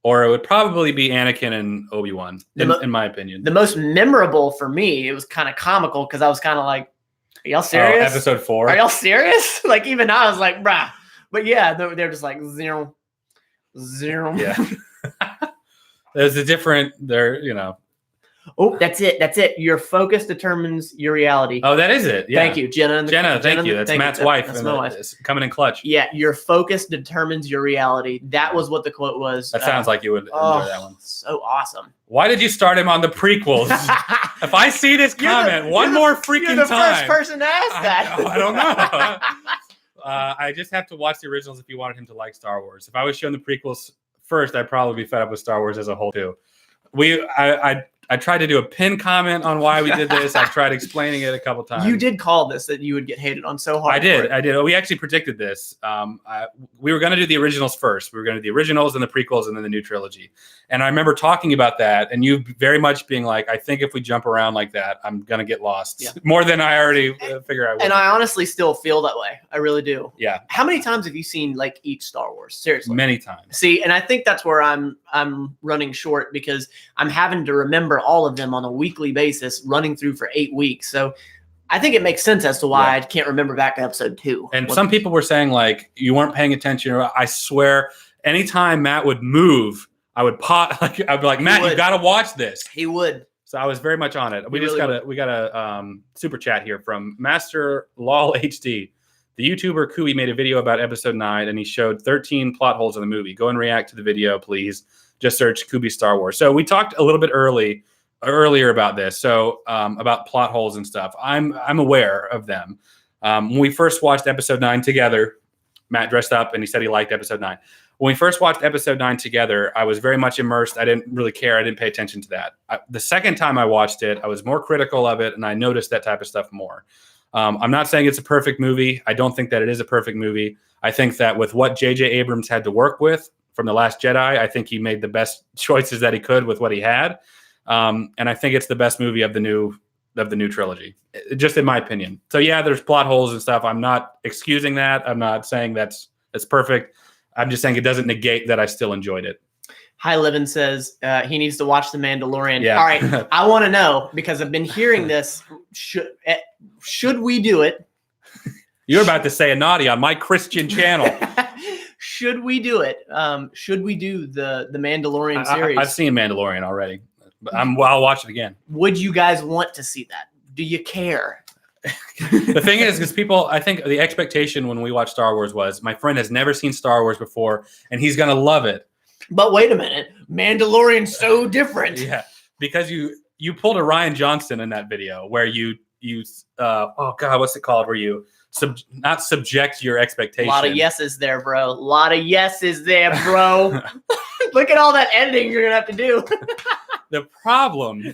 or it would probably be Anakin and Obi-Wan, in my opinion. The most memorable for me, it was kind of comical because I was kind of like, "Are y'all serious?" Oh, episode 4. Are y'all serious? Like even I was like, "Bruh," but yeah, they're just like zero. Yeah. There's a different, Oh, that's it. Your focus determines your reality. Oh, that is it. Yeah. Thank you, Jenna. Thank you. That's Matt's wife. That's my wife. Coming in clutch. Yeah, your focus determines your reality. That was what the quote was. That sounds like you would enjoy that one. So awesome. Why did you start him on the prequels? If I see this comment one more freaking time. You're the first person to ask that. I don't know. I just have to watch the originals if you wanted him to like Star Wars. If I was showing the prequels first, I'd probably be fed up with Star Wars as a whole too. I tried to do a pin comment on why we did this. I tried explaining it a couple times. You did call this that you would get hated on so hard. I did. We actually predicted this. We were going to do the originals first. We were going to do the originals and the prequels and then the new trilogy. And I remember talking about that and you very much being like, I think if we jump around like that, I'm going to get lost. Yeah. More than I already figure I would. And I honestly still feel that way. I really do. Yeah. How many times have you seen like each Star Wars? Seriously. Many times. See, and I think that's where I'm running short because I'm having to remember all of them on a weekly basis running through for 8 weeks. So I think it makes sense as to why I can't remember back to episode 2. And some people were saying like, you weren't paying attention. I swear anytime Matt would move, I would I'd be like, Matt, you got to watch this. He would. So I was very much on it. We got a super chat here from Master Lol HD. The YouTuber Kubi made a video about episode 9 and he showed 13 plot holes in the movie. Go and react to the video, please. Just search Kubi Star Wars. So we talked a little bit earlier about this. So about plot holes and stuff. I'm aware of them. When we first watched episode 9 together, Matt dressed up and he said he liked episode 9. when we first watched episode 9 together, I was very much immersed. I didn't really care. I didn't pay attention to that. The second time I watched it, I was more critical of it, and I noticed that type of stuff more. I'm not saying it's a perfect movie. I don't think that it is a perfect movie. I think that with what J.J. Abrams had to work with from The Last Jedi, I think he made the best choices that he could with what he had. And I think it's the best movie of the new trilogy, just in my opinion. So yeah, there's plot holes and stuff. I'm not excusing that. I'm not saying that's perfect. I'm just saying it doesn't negate that I still enjoyed it. Hi, Livin says he needs to watch The Mandalorian. Yeah. All right, I want to know, because I've been hearing this. Should we do it? You're about to say a naughty on my Christian channel. Should we do it? Should we do the Mandalorian series? I've seen Mandalorian already. But I'll watch it again. Would you guys want to see that? Do you care? The thing is, because people, I think the expectation when we watched Star Wars was, my friend has never seen Star Wars before, and he's going to love it. But wait a minute. Mandalorian's so different. Yeah, because you pulled a Ryan Johnson in that video where you oh God, what's it called? Where you not subject your expectation. A lot of yeses there, bro. A lot of yeses there, bro. Look at all that editing you're going to have to do. The problem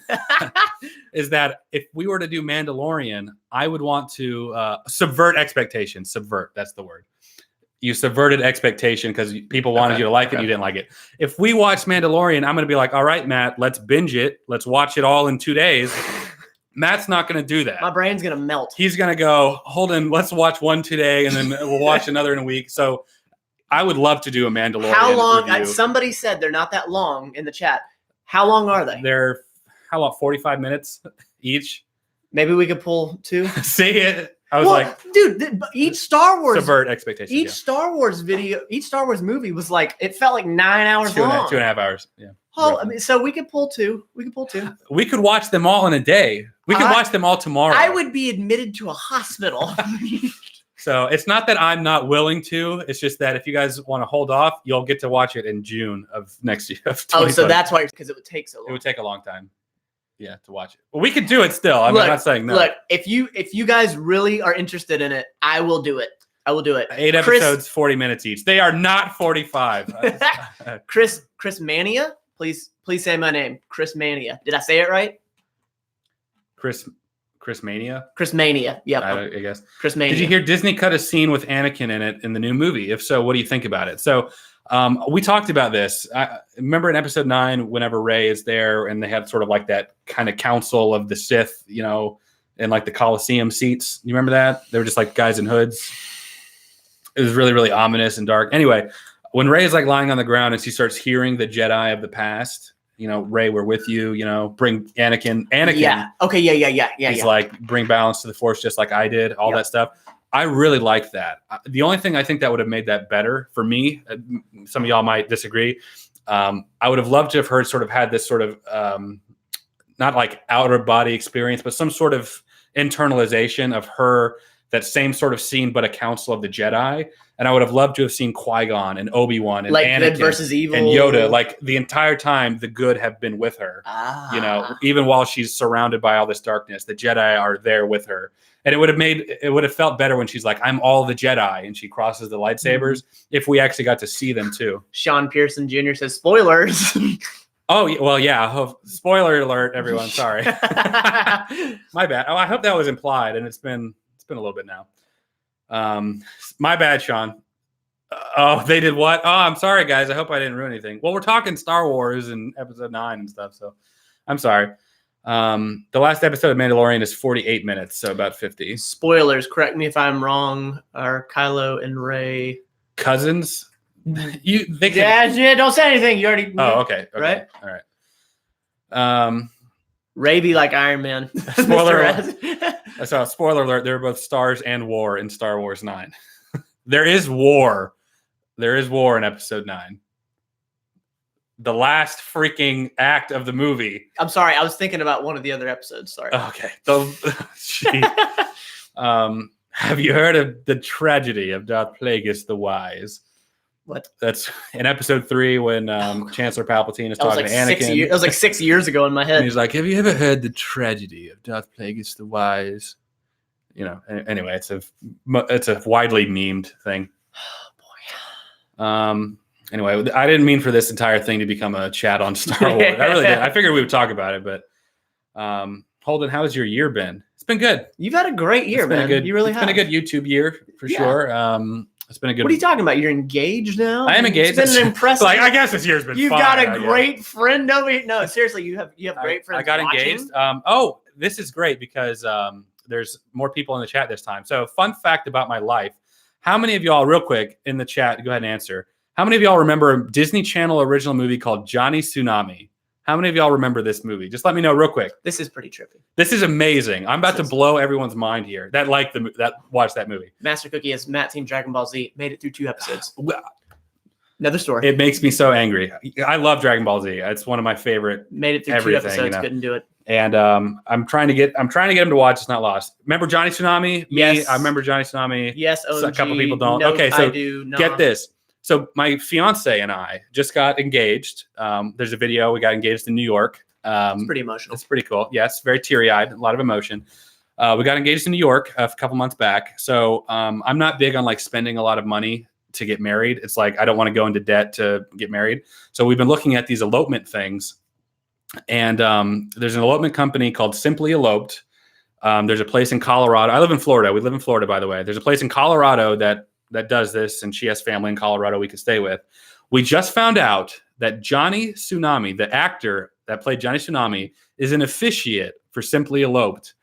is that if we were to do Mandalorian, I would want to subvert expectations. Subvert, that's the word. You subverted expectation because people wanted you to like it and you didn't like it. If we watch Mandalorian, I'm going to be like, all right, Matt, let's binge it. Let's watch it all in 2 days. Matt's not going to do that. My brain's going to melt. He's going to go, hold on, let's watch one today and then we'll watch another in a week. So I would love to do a Mandalorian How long? review. Somebody said they're not that long in the chat. How long are they? They're, how long, 45 minutes each? Maybe we could pull 2. See it? I was like, dude, each Star Wars subvert expectations. Each Star Wars movie was like, it felt like 9 hours long. 2.5 hours. Yeah. Oh, I mean, so we could pull 2. We could watch them all in a day. We could watch them all tomorrow. I would be admitted to a hospital. So it's not that I'm not willing to. It's just that if you guys want to hold off, you'll get to watch it in June of next year. Oh, so that's why, because it would take so long. It would take a long time. Yeah, to watch it. Well, we could do it still. I'm not saying no. Look, if you guys really are interested in it, I will do it. 8 episodes, 40 minutes each. They are not 45. Chris Mania, please say my name. Chris Mania. Did I say it right? Chris Mania? Chris Mania. Yep. I guess. Chris Mania. Did you hear Disney cut a scene with Anakin in it in the new movie? If so, what do you think about it? So we talked about this. I remember in episode 9, whenever Rey is there and they had sort of like that kind of council of the Sith, you know, and like the Coliseum seats. You remember that? They were just like guys in hoods. It was really, really ominous and dark. Anyway, when Rey is like lying on the ground and she starts hearing the Jedi of the past, you know, Rey, we're with you, you know, bring Anakin. Yeah. Okay. Yeah. He's like, bring balance to the Force just like I did, all that stuff. I really like that. The only thing I think that would have made that better for me, some of y'all might disagree. I would have loved to have heard sort of had this sort of, not like outer body experience, but some sort of internalization of her, that same sort of scene, but a council of the Jedi. And I would have loved to have seen Qui-Gon and Obi-Wan and like Anakin good versus evil and Yoda. Like the entire time, the good have been with her. You know, even while she's surrounded by all this darkness, the Jedi are there with her. And it would have felt better when she's like, I'm all the Jedi, and she crosses the lightsabers. If we actually got to see them too. Sean Pearson Jr. says spoilers. Oh, well, yeah. Spoiler alert, everyone. Sorry. My bad. Oh, I hope that was implied, and it's been a little bit now. My bad, Sean. Oh, they did what? Oh, I'm sorry, guys. I hope I didn't ruin anything. Well, we're talking Star Wars and episode 9 and stuff, so I'm sorry. The last episode of Mandalorian is 48 minutes, so about 50. Spoilers. Correct me if I'm wrong. Are Kylo and Rey cousins? Yeah, don't say anything. You already. Oh, okay. Right. All right. Ray be like Iron Man. Spoiler. So, spoiler alert: there are both stars and war in Star Wars 9. There is war. There is war in Episode 9. The last freaking act of the movie. I'm sorry. I was thinking about one of the other episodes. Sorry. Okay. Have you heard of the tragedy of Darth Plagueis the Wise? What? That's in Episode 3 when Chancellor Palpatine is talking to Anakin. It was like 6 years ago in my head. And he's like, "Have you ever heard the tragedy of Darth Plagueis the Wise?" You know. Anyway, it's a widely memed thing. Oh boy. Anyway, I didn't mean for this entire thing to become a chat on Star Wars. I really did. I figured we would talk about it, but Holden, how has your year been? It's been good. You've had a great year, man. You really have. It's been a good YouTube year for sure. It's been a good. What are you talking about? You're engaged now? I am engaged. It's been an impressive. I guess this year's been. You've got a great friend over here. No, seriously, you have great friends. I got engaged. This is great because there's more people in the chat this time. So, fun fact about my life: how many of y'all, real quick, in the chat, go ahead and answer. How many of y'all remember a Disney Channel original movie called Johnny Tsunami? How many of y'all remember this movie? Just let me know real quick. This is pretty trippy. This is amazing. I'm about to blow everyone's mind here that watched that movie. Master Cookie as Matt Team Dragon Ball Z made it through 2 episodes. Another story. It makes me so angry. I love Dragon Ball Z. It's one of my favorite. Made it through 2 episodes. Couldn't do it. And I'm trying to get him to watch It's Not Lost. Remember Johnny Tsunami? Yes. I remember Johnny Tsunami. Yes. OMG. A couple people don't. Nope, okay, so I do not. Get this. So my fiance and I just got engaged. There's a video. We got engaged in New York. It's pretty emotional. It's pretty cool. Yes, very teary-eyed, a lot of emotion. We got engaged in New York a couple months back. So I'm not big on like spending a lot of money to get married. It's like I don't want to go into debt to get married. So we've been looking at these elopement things. And there's an elopement company called Simply Eloped. There's a place in Colorado. I live in Florida. We live in Florida, by the way. There's a place in Colorado that does this, and she has family in Colorado we could stay with. We just found out that Johnny Tsunami, the actor that played Johnny Tsunami, is an officiate for Simply Eloped.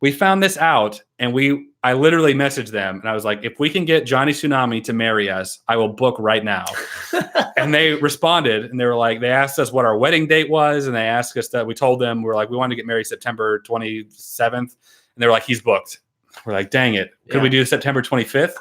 We found this out, and I literally messaged them, and I was like, if we can get Johnny Tsunami to marry us, I will book right now. And they responded, and they were like, they asked us what our wedding date was, and they asked us that we told them, we wanted to get married September 27th, and they were like, he's booked. We're like, dang it. Could we do September 25th?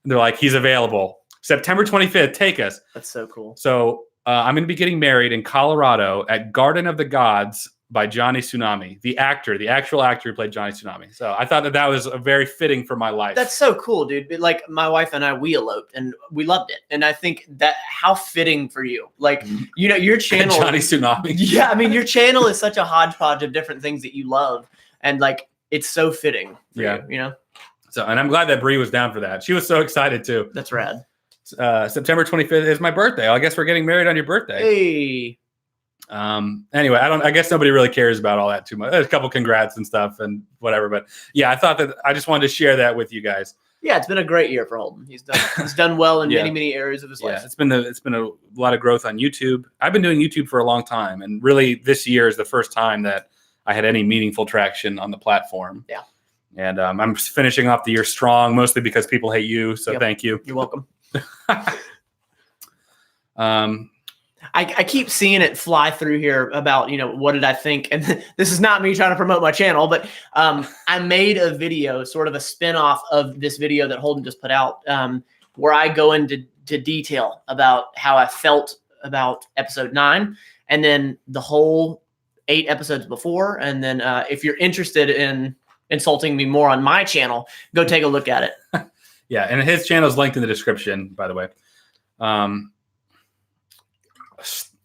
And they're like, he's available. September 25th, take us. That's so cool. So I'm going to be getting married in Colorado at Garden of the Gods by Johnny Tsunami, the actual actor who played Johnny Tsunami. So I thought that was very fitting for my life. That's so cool, dude. Like my wife and I, we eloped and we loved it. And I think that how fitting for you. Like, your channel. Johnny Tsunami. Yeah. I mean, your channel is such a hodgepodge of different things that you love. And like, it's so fitting for you. So, and I'm glad that Bree was down for that. She was so excited too. That's rad. September 25th is my birthday. I guess we're getting married on your birthday. Hey. Anyway, I guess nobody really cares about all that too much. There's a couple congrats and stuff and whatever, but yeah, I thought that I just wanted to share that with you guys. Yeah, it's been a great year for Holden. He's done well in many areas of his life. Yeah, it's been a lot of growth on YouTube. I've been doing YouTube for a long time, and really this year is the first time that I had any meaningful traction on the platform. Yeah. And I'm finishing off the year strong, mostly because people hate you. So thank you. You're welcome. I keep seeing it fly through here about, what did I think? And this is not me trying to promote my channel, but I made a video, sort of a spinoff of this video that Holden just put out, where I go into detail about how I felt about episode 9 and then the whole 8 episodes before. And then if you're interested in insulting me more on my channel, go take a look at it. Yeah, and his channel is linked in the description, by the way.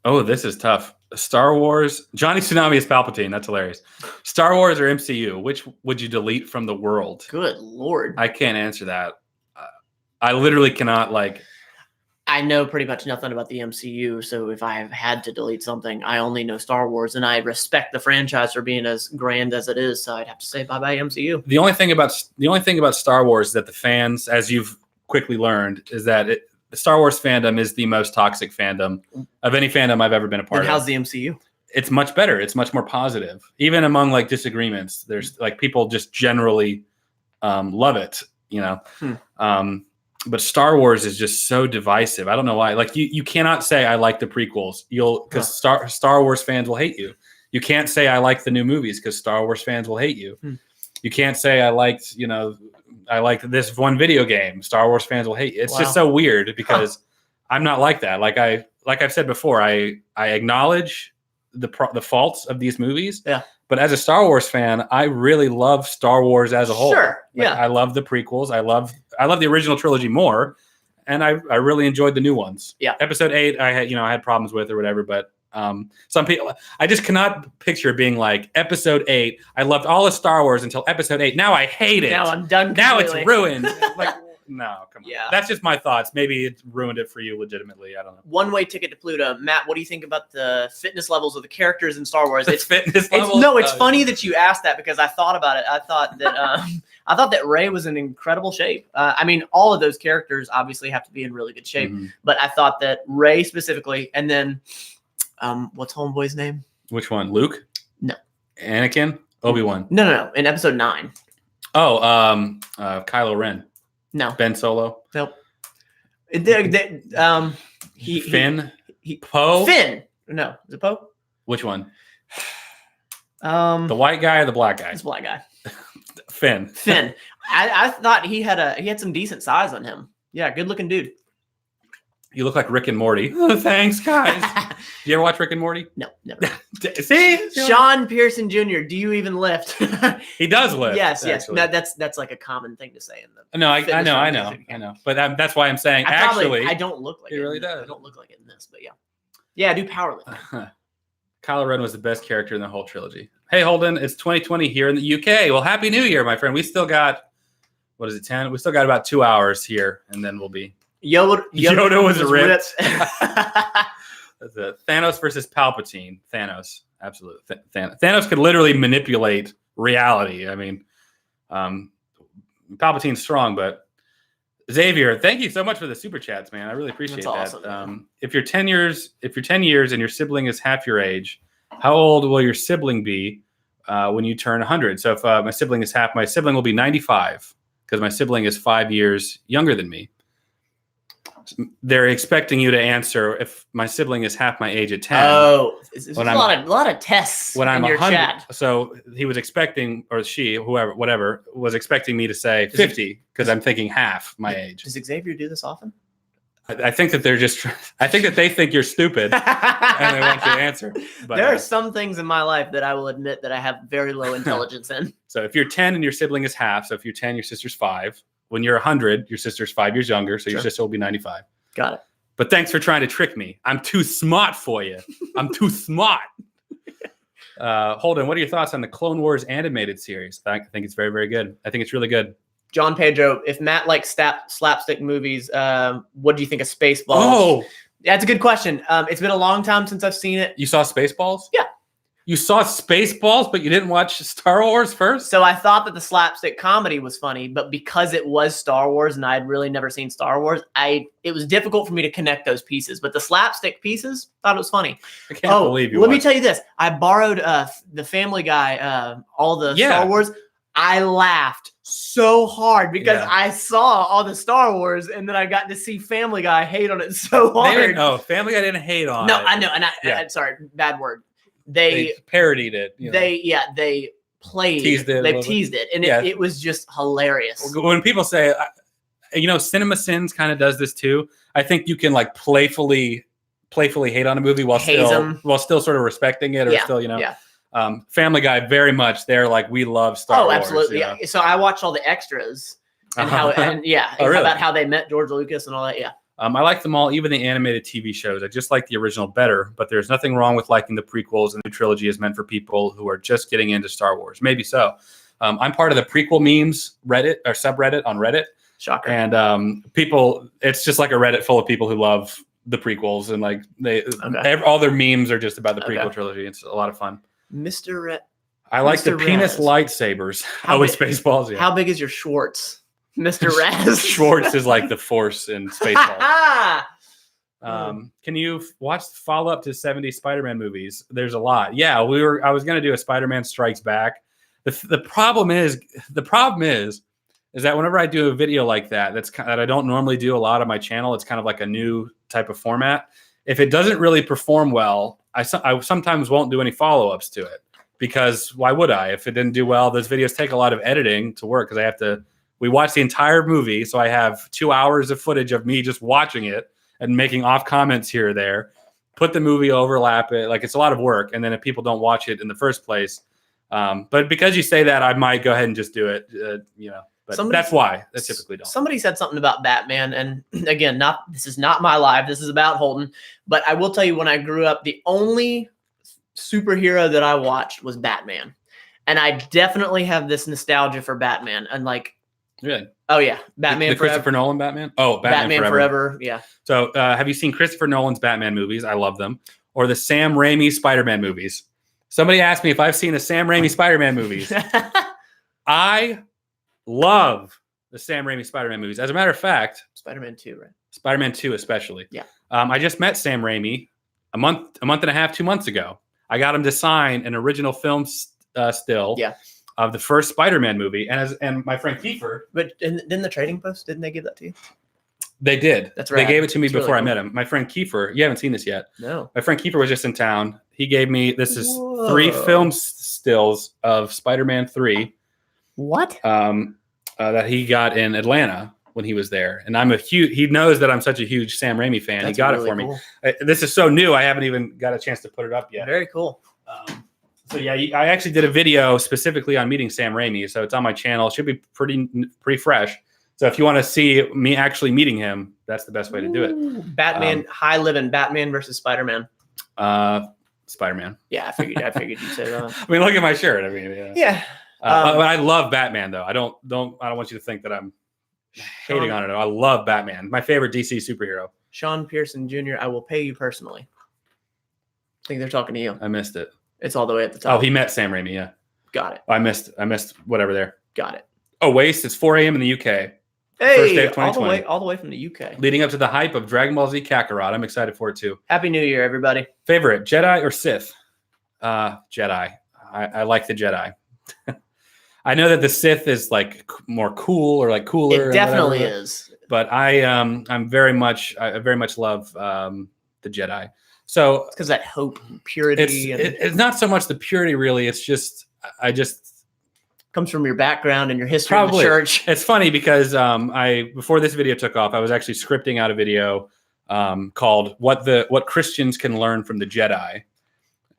This is tough. Star Wars. Johnny Tsunami is Palpatine. That's hilarious. Star Wars or MCU? Which would you delete from the world? Good Lord. I can't answer that. I literally cannot I know pretty much nothing about the MCU, so if I have had to delete something, I only know Star Wars, and I respect the franchise for being as grand as it is, so I'd have to say bye-bye MCU. The only thing about Star Wars is that the fans, as you've quickly learned, is that the Star Wars fandom is the most toxic fandom of any fandom I've ever been a part of. And how's the MCU? It's much better. It's much more positive. Even among disagreements, there's people just generally love it, But Star Wars is just so divisive. I don't know why. You cannot say I like the prequels. Because Star Wars fans will hate you. You can't say I like the new movies because Star Wars fans will hate you. You can't say I liked this one video game. Star Wars fans will hate you. It's just so weird because I'm not like that. Like I've said before, I acknowledge the faults of these movies. Yeah. But as a Star Wars fan, I really love Star Wars as a whole. Sure. I love the prequels. I love the original trilogy more, and I really enjoyed the new ones. Yeah. Episode 8, I had problems with or whatever, but some people, I just cannot picture being like episode 8. I loved all of Star Wars until episode 8. Now I hate it. Now I'm done. Now it's ruined. No, come on. Yeah. That's just my thoughts. Maybe it ruined it for you legitimately. I don't know. One-way ticket to Pluto. Matt, what do you think about the fitness levels of the characters in Star Wars? It's fitness levels? No, it's funny that you asked that because I thought about it. I thought that Rey was in incredible shape. I mean, all of those characters obviously have to be in really good shape, but I thought that Rey specifically, and then what's Homeboy's name? Which one? Luke? No. Anakin? Obi-Wan? No. In episode 9. Oh, Kylo Ren. No. Ben Solo. Nope. Finn. Poe. Finn. No, is it Poe? Which one? The white guy or the black guy? It's black guy. Finn. I thought he had some decent size on him. Yeah, good looking dude. You look like Rick and Morty. Oh, thanks, guys. Do you ever watch Rick and Morty? No, never. See? Sean Pearson Jr., do you even lift? He does lift. Yes. No, that's like a common thing to say in the. No, I know. But that's why I'm saying I don't look like it. He really does. I don't look like it in this, but yeah. Yeah, I do powerlifting. Kylo Ren was the best character in the whole trilogy. Hey, Holden, it's 2020 here in the UK. Well, Happy New Year, my friend. We still got, 10? We still got about 2 hours here, and then we'll be. Yoda was ripped. Thanos versus Palpatine. Thanos, absolutely. Thanos could literally manipulate reality. I mean, Palpatine's strong, but Xavier, thank you so much for the super chats, man. I really appreciate that. Awesome, if you're 10 years and your sibling is half your age, how old will your sibling be when you turn 100? So if my sibling is half, my sibling will be 95 because my sibling is 5 years younger than me. They're expecting you to answer if my sibling is half my age at 10. Oh, there's a lot of tests when in I'm your 100. chat. So he was expecting, or she, whatever, was expecting me to say 50 because I'm thinking half my age. Does Xavier do this often? I think that I think that they think you're stupid and they want you to answer. But, there are some things in my life that I will admit that I have very low intelligence in. So if you're 10 and your sibling is half, so if you're 10, your sister's 5. When you're 100, your sister's 5 years younger, so your sister will be 95. Got it. But thanks for trying to trick me. I'm too smart for you. I'm too smart. Holden, what are your thoughts on the Clone Wars animated series? I think it's very, very good. I think it's really good. John Pedro, if Matt likes slapstick movies, what do you think of Spaceballs? Oh, that's a good question. It's been a long time since I've seen it. You saw Spaceballs? Yeah. You saw Spaceballs, but you didn't watch Star Wars first? So I thought that the slapstick comedy was funny, but because it was Star Wars and I had really never seen Star Wars, it was difficult for me to connect those pieces. But the slapstick pieces, thought it was funny. I can't believe you. Let me tell you this. I borrowed the Family Guy, all the Star Wars. I laughed so hard because I saw all the Star Wars and then I got to see Family Guy hate on it so hard. Family Guy didn't hate on it. No, I know. And I'm sorry, bad word. They parodied it. They teased it, and it was just hilarious. When people say, Cinema Sins kind of does this too. I think you can like playfully hate on a movie while still sort of respecting it, or Family Guy very much. They're like, we love Star Wars. Oh, absolutely. Yeah. So I watched all the extras and about how they met George Lucas and all that. Yeah. I like them all, even the animated TV shows. I just like the original better, but there's nothing wrong with liking the prequels, and the trilogy is meant for people who are just getting into Star Wars. Maybe so. I'm part of the prequel memes Reddit or subreddit on Reddit. Shocker. And it's just like a Reddit full of people who love the prequels, and like all their memes are just about the prequel trilogy. It's a lot of fun. Mr. Red. I like the penis lightsabers. With Spaceballs. Yeah. How big is your Schwartz? Mr. Raz. Schwartz is like the Force in Spaceballs. Can you watch the follow-up to 70 Spider-Man movies? There's a lot. Yeah, I was going to do a Spider-Man Strikes Back. The problem is that whenever I do a video like that, that I don't normally do a lot on my channel, it's kind of like a new type of format. If it doesn't really perform well, I sometimes won't do any follow-ups to it, because why would I? If it didn't do well, those videos take a lot of editing to work because we watch the entire movie, so I have 2 hours of footage of me just watching it and making off comments here or there, put the movie, overlap it. Like, it's a lot of work. And then if people don't watch it in the first place, but because you say that, I might go ahead and just do it, but that's why I typically don't. Somebody said something about Batman. And again, this is not my live. This is about Holden. But I will tell you, when I grew up, the only superhero that I watched was Batman. And I definitely have this nostalgia for Batman. And like, Really? Oh yeah, Batman the Forever. Christopher Nolan Batman. Oh, Batman Forever. Yeah. So, have you seen Christopher Nolan's Batman movies? I love them. Or the Sam Raimi Spider-Man movies. Somebody asked me if I've seen the Sam Raimi Spider-Man movies. I love the Sam Raimi Spider-Man movies. As a matter of fact, Spider-Man 2, right? Spider-Man 2 especially. Yeah. I just met Sam Raimi a month and a half, 2 months ago. I got him to sign an original film still of the first Spider-Man movie, and my friend Kiefer. But didn't the Trading Post, didn't they give that to you? They did. That's right. They gave it to me That's before really I met him. My friend Kiefer, you haven't seen this yet. No. My friend Kiefer was just in town. He gave me, this is 3 film stills of Spider-Man 3. What? That he got in Atlanta when he was there. And I'm he knows that I'm such a huge Sam Raimi fan. That's he got really it for me. This is so new. I haven't even got a chance to put it up yet. Very cool. So yeah, I actually did a video specifically on meeting Sam Raimi. So it's on my channel. It should be pretty fresh. So if you want to see me actually meeting him, that's the best way to do it. Batman, high living Batman versus Spider-Man. Spider-Man. Yeah, I figured you'd say that. I mean, look at my shirt. I mean, yeah. But I love Batman though. I don't want you to think that I'm hating on it. I love Batman. My favorite DC superhero. Sean Pearson Jr., I will pay you personally. I think they're talking to you. I missed it. It's all the way at the top. Oh, he met Sam Raimi, yeah. Got it. I missed whatever there. Got it. Oh, Waste. It's 4 a.m. in the UK. Hey, first day of 2020. all the way from the UK. Leading up to the hype of Dragon Ball Z Kakarot. I'm excited for it too. Happy New Year, everybody. Favorite, Jedi or Sith? Jedi. I like the Jedi. I know that the Sith is like more cool or like cooler. It definitely is. But I very much love the Jedi. So it's because that hope and purity. It's not so much the purity, really. It's just comes from your background and your history in the church. It's funny because before this video took off, I was actually scripting out a video called "What Christians Can Learn from the Jedi."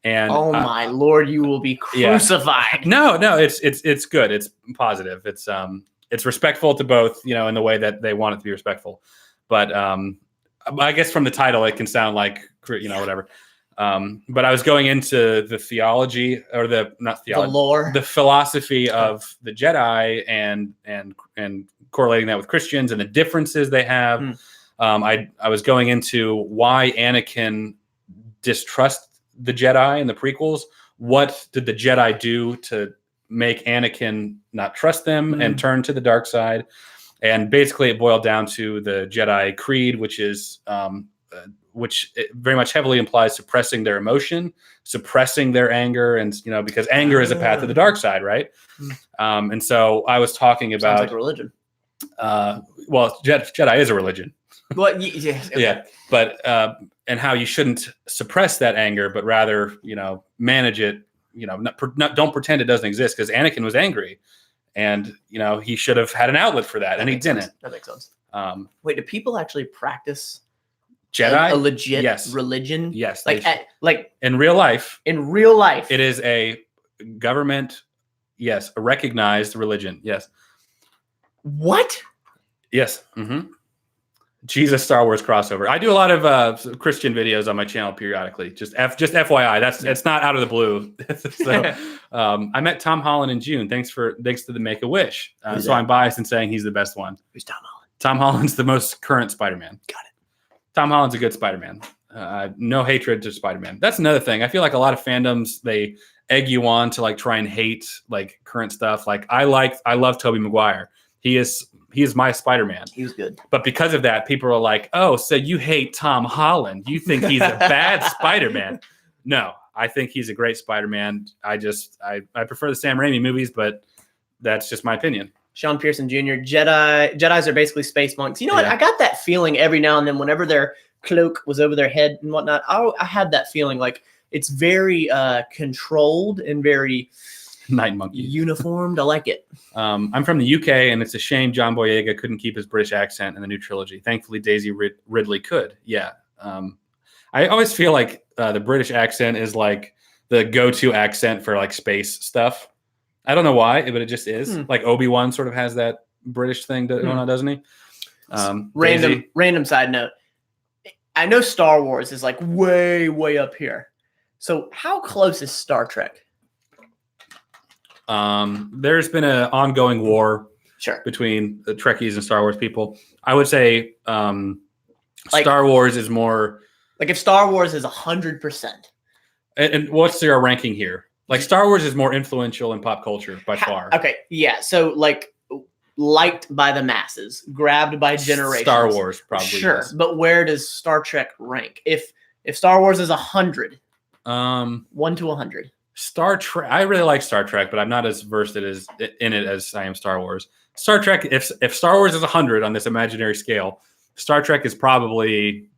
And oh my Lord, you will be crucified. Yeah. No, it's good. It's positive. It's respectful to both, in the way that they want it to be respectful. But I guess from the title, it can sound like whatever. But I was going into the theology or the lore, the philosophy of the Jedi and correlating that with Christians and the differences they have. I was going into why Anakin distrusts the Jedi in the prequels. What did the Jedi do to make Anakin not trust them and turn to the dark side? And basically it boiled down to the Jedi creed, which is which very much heavily implies suppressing their emotion, suppressing their anger, and because anger is a path to the dark side, right? And so I was talking about sounds like religion. Well, Jedi is a religion. Well, yeah, okay. Yeah, but and how you shouldn't suppress that anger, but rather manage it. Don't pretend it doesn't exist, because Anakin was angry, and he should have had an outlet for that, and he didn't. That makes sense. Wait, do people actually practice Jedi? A legit religion? Yes. Like in real life. In real life. It is a government, a recognized religion. Yes. What? Yes. Mm-hmm. Jesus Star Wars crossover. I do a lot of Christian videos on my channel periodically. Just FYI. It's not out of the blue. So I met Tom Holland in June. Thanks to the Make-A-Wish. So I'm biased in saying he's the best one. Who's Tom Holland? Tom Holland's the most current Spider-Man. Got it. Tom Holland's a good Spider-Man. No hatred to Spider-Man. That's another thing. I feel like a lot of fandoms, they egg you on to try and hate current stuff. I love Tobey Maguire. He is my Spider-Man. He was good. But because of that, people are like, oh, so you hate Tom Holland. You think he's a bad Spider-Man. No, I think he's a great Spider-Man. I prefer the Sam Raimi movies, but that's just my opinion. Sean Pearson Jr. Jedis are basically space monks. You know what? I got that feeling every now and then whenever their cloak was over their head and whatnot. I had that feeling it's very controlled and very night monkey uniformed. I like it. I'm from the UK, and it's a shame John Boyega couldn't keep his British accent in the new trilogy. Thankfully, Daisy Ridley could. Yeah. I always feel like the British accent is the go-to accent for space stuff. I don't know why, but it just is. Obi-Wan sort of has that British thing going on, doesn't he? Random side note. I know Star Wars is way, way up here. So how close is Star Trek? There's been an ongoing war Sure. between the Trekkies and Star Wars people. I would say Star Wars is more like if Star Wars is 100%. And what's your ranking here? Like Star Wars is more influential in pop culture by far. Okay, yeah. So like liked by the masses, grabbed by generations. Star Wars probably. Sure, is. but where does Star Trek rank? If Star Wars is 100, 1 to 100. Star Trek. I really like Star Trek, but I'm not as versed in it as I am Star Wars. Star Trek. If Star Wars is 100 on this imaginary scale, Star Trek is probably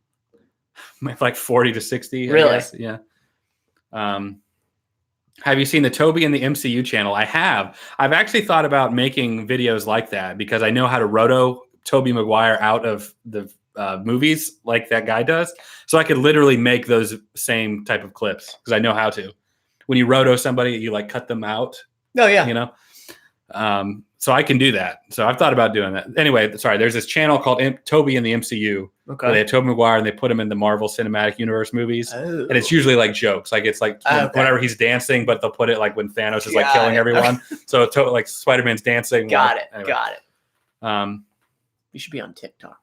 like 40 to 60. Really? I guess. Yeah. Have you seen the Toby and the MCU channel? I have. I've actually thought about making videos like that because I know how to roto Tobey Maguire out of the movies like that guy does. So I could literally make those same type of clips because I know how to. When you roto somebody, you like cut them out. Oh yeah. You know? So I can do that. So I've thought about doing that. Anyway, sorry, there's this channel called Toby and the MCU. Okay. Where they have Tobey Maguire and they put him in the Marvel Cinematic Universe movies. Oh. And it's usually like jokes. Like it's like whenever he's dancing, but they'll put it like when Thanos is like killing everyone. So like Spider-Man's dancing. Got like, it. You should be on TikTok.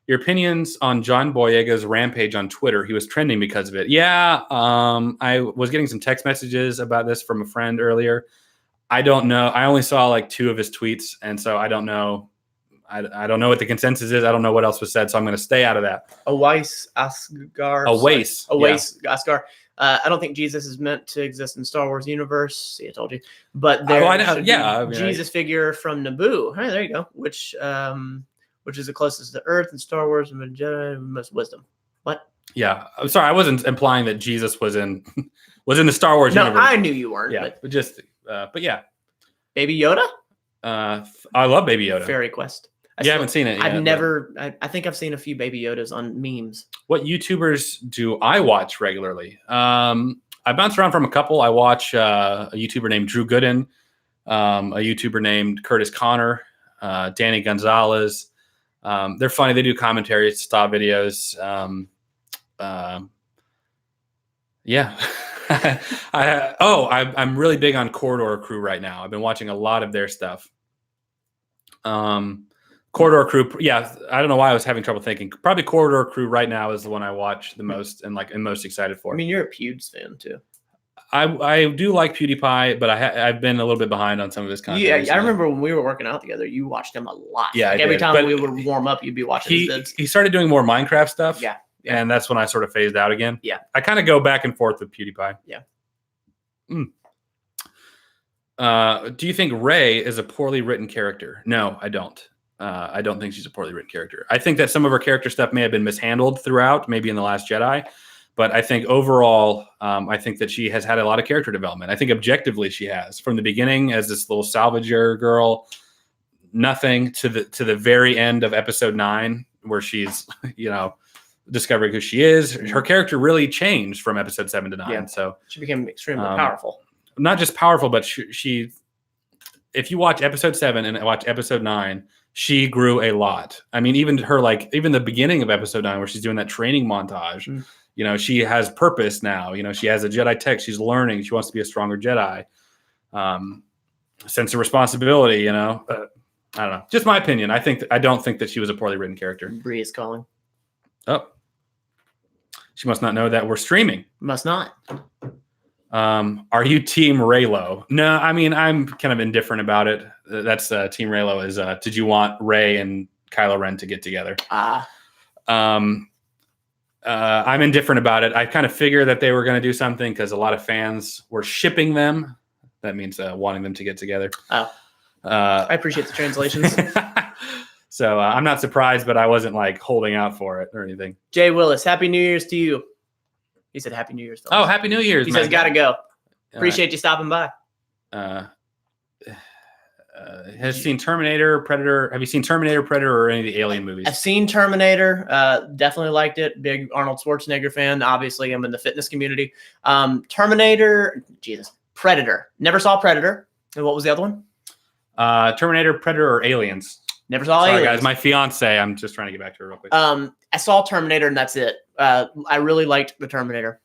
Your opinions on John Boyega's rampage on Twitter. He was trending because of it. Yeah. I was getting some text messages about this from a friend earlier. I don't know. I only saw like 2 of his tweets. And so I don't know. I don't know what the consensus is. I don't know what else was said. So I'm going to stay out of that. Awais Asgar. Asgar. I don't think Jesus is meant to exist in Star Wars universe. See, I told you. But there Jesus figure from Naboo. Hey, there you go. Which is the closest to Earth in Star Wars and Jedi most wisdom. What? Yeah. I'm sorry. I wasn't implying that Jesus was in the Star Wars universe. No, I knew you weren't. Yeah. But yeah. Baby Yoda? I love Baby Yoda. Fairy Quest. You haven't seen it yet. I think I've seen a few Baby Yodas on memes. What YouTubers do I watch regularly? I bounce around from a couple. I watch a YouTuber named Drew Gooden, a YouTuber named Curtis Connor, Danny Gonzalez. They're funny. They do commentary, stop videos. Yeah. I'm really big on Corridor Crew right now. I've been watching a lot of their stuff. Corridor Crew, yeah. I don't know why I was having trouble thinking. Probably Corridor Crew right now is the one I watch the most and am most excited for. I mean, you're a Pewds fan too. I do like PewDiePie, but I've been a little bit behind on some of his content. Yeah, recently. I remember when we were working out together, you watched him a lot. Yeah, like every time we would warm up, you'd be watching his vids. He started doing more Minecraft stuff. Yeah. And that's when I sort of phased out again. Yeah. I kind of go back and forth with PewDiePie. Yeah. Do you think Rey is a poorly written character? No, I don't. I don't think she's a poorly written character. I think that some of her character stuff may have been mishandled throughout, maybe in The Last Jedi. But I think overall, I think that she has had a lot of character development. I think objectively she has. From the beginning as this little salvager girl, nothing to the very end of episode 9, where she's, discovering who she is. Her character really changed from episode 7 to 9. Yeah. So she became extremely powerful. Not just powerful, but she if you watch episode 7 and watch episode 9, she grew a lot. I mean, even the beginning of episode 9 where she's doing that training montage, she has purpose now. She has a Jedi tech. She's learning. She wants to be a stronger Jedi. Sense of responsibility, I don't know. Just my opinion. I don't think that she was a poorly written character. Bree is calling. Oh. She must not know that we're streaming. Must not. Are you Team Reylo? No, I mean, I'm kind of indifferent about it. That's Team Reylo is, did you want Rey and Kylo Ren to get together? I'm indifferent about it. I kind of figured that they were going to do something because a lot of fans were shipping them. That means wanting them to get together. Oh, I appreciate the translations. So I'm not surprised, but I wasn't like holding out for it or anything. Jay Willis, Happy New Year's to you. He said Happy New Year's. Oh, Happy New Year's. He says, gotta go. Appreciate you stopping by. Has seen Terminator, Predator? Have you seen Terminator, Predator, or any of the Alien movies? I've seen Terminator. Definitely liked it. Big Arnold Schwarzenegger fan. Obviously, I'm in the fitness community. Terminator. Predator. Never saw Predator. And what was the other one? Terminator, Predator, or Aliens? Never saw Sorry, Aliens. Guys. My fiance. I'm just trying to get back to her real quick. I saw Terminator, and that's it. I really liked the Terminator.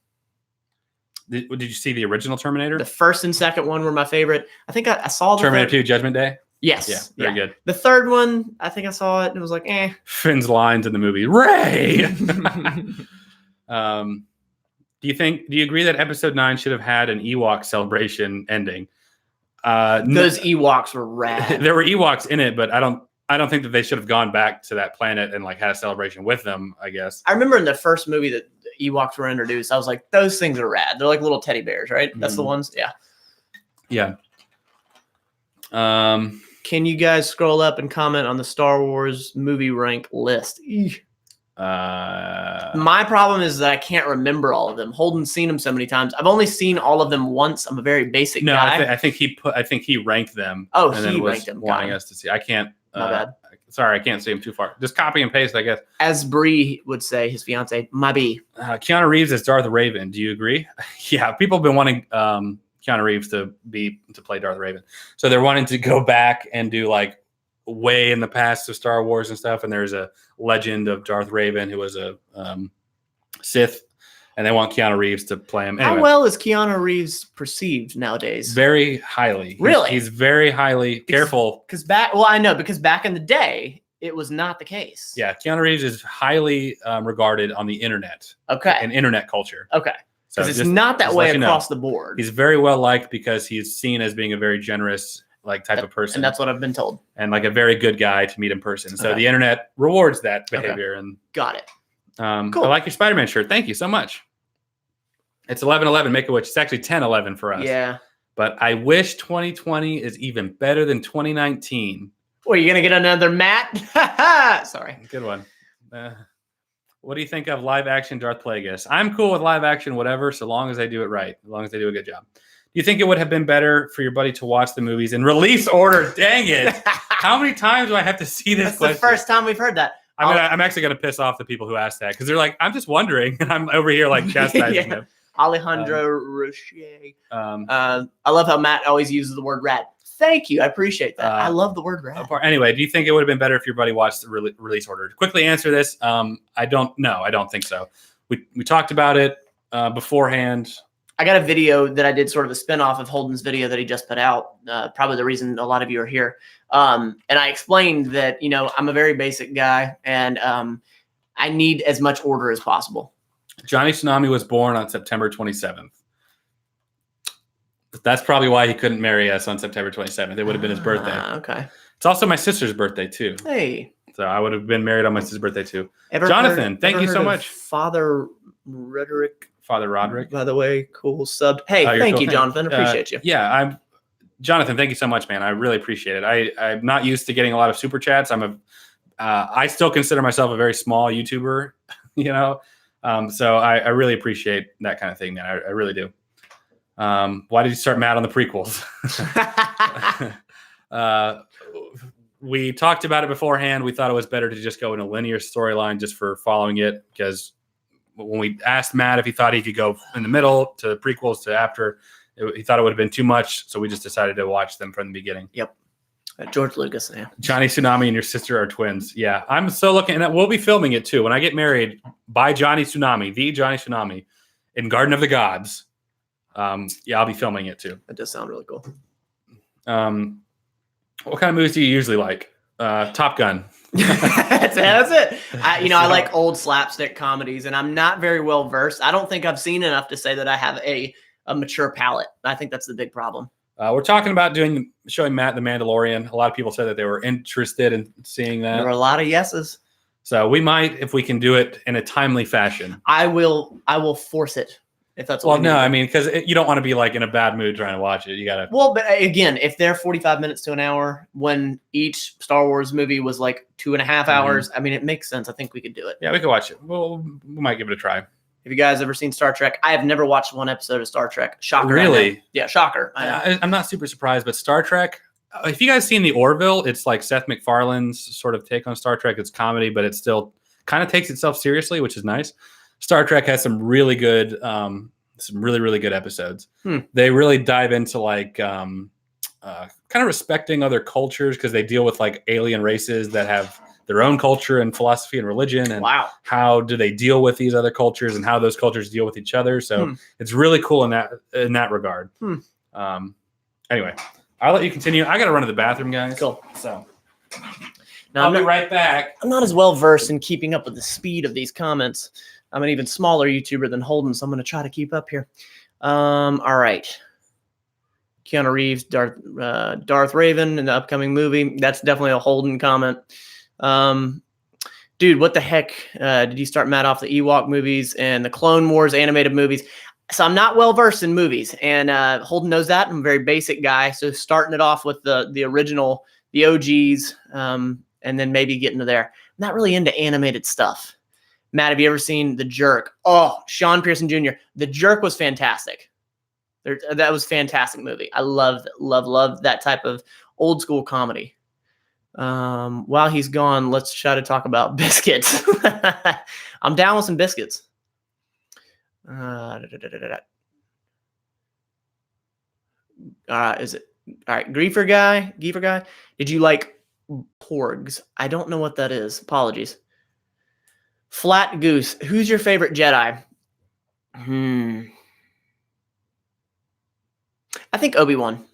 Did you see the original Terminator? The first and second one were my favorite. I think I saw Terminator 2 Judgment Day. Yes. Yeah, very good. The third one, I think I saw it and it was like, eh. Finn's lines in the movie, Rey. Do you agree that episode 9 should have had an Ewok celebration ending? Those Ewoks were rad. There were Ewoks in it, but I don't think that they should have gone back to that planet and like had a celebration with them, I guess. I remember in the first movie that Ewoks were introduced, I was like, those things are rad. They're like little teddy bears, right? That's the ones? Yeah. Yeah. Can you guys scroll up and comment on the Star Wars movie rank list? My problem is that I can't remember all of them. Holden's seen them so many times. I've only seen all of them once. I'm a very basic guy. I think he ranked them. Oh, he ranked them. Wanting us to see. I can't. My bad. Sorry, I can't see him too far. Just copy and paste, I guess. As Bree would say, his fiance, my B. Keanu Reeves as Darth Raven. Do you agree? Yeah, people have been wanting Keanu Reeves to play Darth Raven, so they're wanting to go back and do like way in the past of Star Wars and stuff. And there's a legend of Darth Raven who was a Sith, and they want Keanu Reeves to play him. Anyway, how well is Keanu Reeves perceived nowadays? Very highly. Really? He's very highly careful. Because back in the day, it was not the case. Yeah, Keanu Reeves is highly regarded on the internet. Okay. And internet culture. Okay. So it's not that way across the board. He's very well liked because he's seen as being a very generous type of person. And that's what I've been told. And like a very good guy to meet in person. So the internet rewards that behavior. And got it. Cool. I like your Spider-Man shirt. Thank you so much. It's 11/11, Make-A-Wish. It's actually 10/11 for us. Yeah. But I wish 2020 is even better than 2019. Well, you're going to get another Matt? Sorry. Good one. What do you think of live action Darth Plagueis? I'm cool with live action, whatever, so long as they do it right, as long as they do a good job. Do you think it would have been better for your buddy to watch the movies in release order? Dang it. How many times do I have to see this? That's the first time we've heard that. I'm actually going to piss off the people who asked that because they're like, I'm just wondering. And I'm over here like chastising them. Alejandro Rocher. I love how Matt always uses the word rad. Thank you. I appreciate that. I love the word rad. Anyway, do you think it would have been better if your buddy watched the release order? To quickly answer this, I don't think so. We talked about it beforehand. I got a video that I did sort of a spinoff of Holden's video that he just put out. Probably the reason a lot of you are here. And I explained that, I'm a very basic guy and I need as much order as possible. Johnny Tsunami was born on September 27th. That's probably why he couldn't marry us on September 27th. It would have been his birthday. Okay. It's also my sister's birthday, too. Hey. So I would have been married on my sister's birthday, too. Jonathan, thank you so much. Father Roderick, by the way, cool subbed. Hey, thank you, Jonathan. Appreciate you. Yeah, Jonathan, thank you so much, man. I really appreciate it. I'm not used to getting a lot of super chats. I still consider myself a very small YouTuber, so I really appreciate that kind of thing, man. I really do. Why did you start Matt on the prequels? We talked about it beforehand. We thought it was better to just go in a linear storyline just for following it, because when we asked Matt if he thought he could go in the middle to prequels to after, he thought it would have been too much. So we just decided to watch them from the beginning. Yep. George Lucas. Yeah. Johnny Tsunami and your sister are twins. Yeah. I'm so looking at we'll be filming it too. When I get married by Johnny Tsunami, the Johnny Tsunami in Garden of the Gods. I'll be filming it too. That does sound really cool. What kind of movies do you usually like? Top Gun. That's it. I like old slapstick comedies, and I'm not very well versed. I don't think I've seen enough to say that I have a mature palate. I think that's the big problem. We're talking about showing Matt the Mandalorian. A lot of people said that they were interested in seeing that. There were a lot of yeses. So we might, if we can do it in a timely fashion. I will force it. If that's what because you don't want to be like in a bad mood trying to watch it. You gotta. Well, but again, if they're 45 minutes to an hour, when each Star Wars movie was like 2.5 hours, it makes sense. I think we could do it. Yeah, we could watch it. We might give it a try. Have you guys ever seen Star Trek? I have never watched one episode of Star Trek. Shocker. Really? Yeah, shocker. I'm not super surprised, but Star Trek. If you guys seen the Orville, it's like Seth MacFarlane's sort of take on Star Trek. It's comedy, but it still kind of takes itself seriously, which is nice. Star Trek has some really good, really good episodes. They really dive into like kind of respecting other cultures, because they deal with like alien races that have their own culture and philosophy and religion, and how do they deal with these other cultures and how those cultures deal with each other. So it's really cool in that regard. Anyway, I'll let you continue. I got to run to the bathroom, guys. Cool. So now, I'll be right back. I'm not as well versed in keeping up with the speed of these comments. I'm an even smaller YouTuber than Holden, so I'm going to try to keep up here. All right. Keanu Reeves, Darth Raven in the upcoming movie. That's definitely a Holden comment. Dude, what the heck? Did you start Matt off the Ewok movies and the Clone Wars animated movies? So I'm not well versed in movies, and Holden knows that. I'm a very basic guy, so starting it off with the original, the OGs, and then maybe getting to there. I'm not really into animated stuff. Matt, have you ever seen The Jerk? Oh, Sean Pearson Jr. The Jerk was fantastic. That was a fantastic movie. I love that type of old school comedy. While he's gone, let's try to talk about biscuits. I'm down with some biscuits. Is it all right? Griefer guy. Did you like porgs? I don't know what that is. Apologies. Flat Goose. Who's your favorite Jedi? I think Obi-Wan.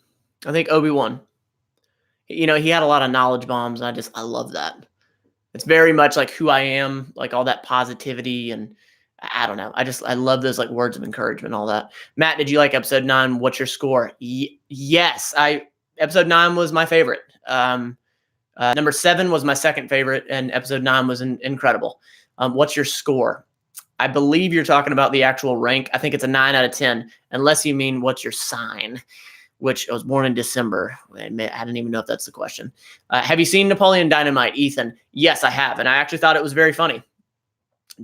You know, he had a lot of knowledge bombs. I love that. It's very much like who I am, like all that positivity, and I don't know. I love those like words of encouragement and all that. Matt, did you like episode 9? What's your score? Yes, episode 9 was my favorite. Number 7 was my second favorite, and episode 9 was incredible. What's your score? I believe you're talking about the actual rank. I think it's a 9 out of 10, unless you mean what's your sign, which I was born in December. I don't even know if that's the question. Have you seen Napoleon Dynamite, Ethan? Yes, I have, and I actually thought it was very funny.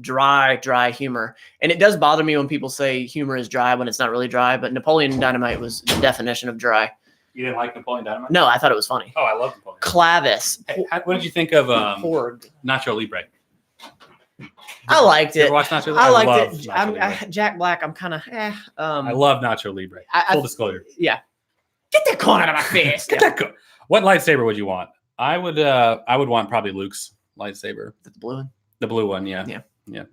Dry humor. And it does bother me when people say humor is dry when it's not really dry, but Napoleon Dynamite was the definition of dry. You didn't like Napoleon Dynamite? No, I thought it was funny. Oh, I love Napoleon. Clavis. Hey, what did you think of Nacho Libre? I liked it. Watch Nacho Libre? I liked it. Jack Black, I'm kind of I love Nacho Libre. Full disclosure. Yeah. Get that corn out of my face. What lightsaber would you want? I would want probably Luke's lightsaber. The blue one? The blue one, yeah. Yeah.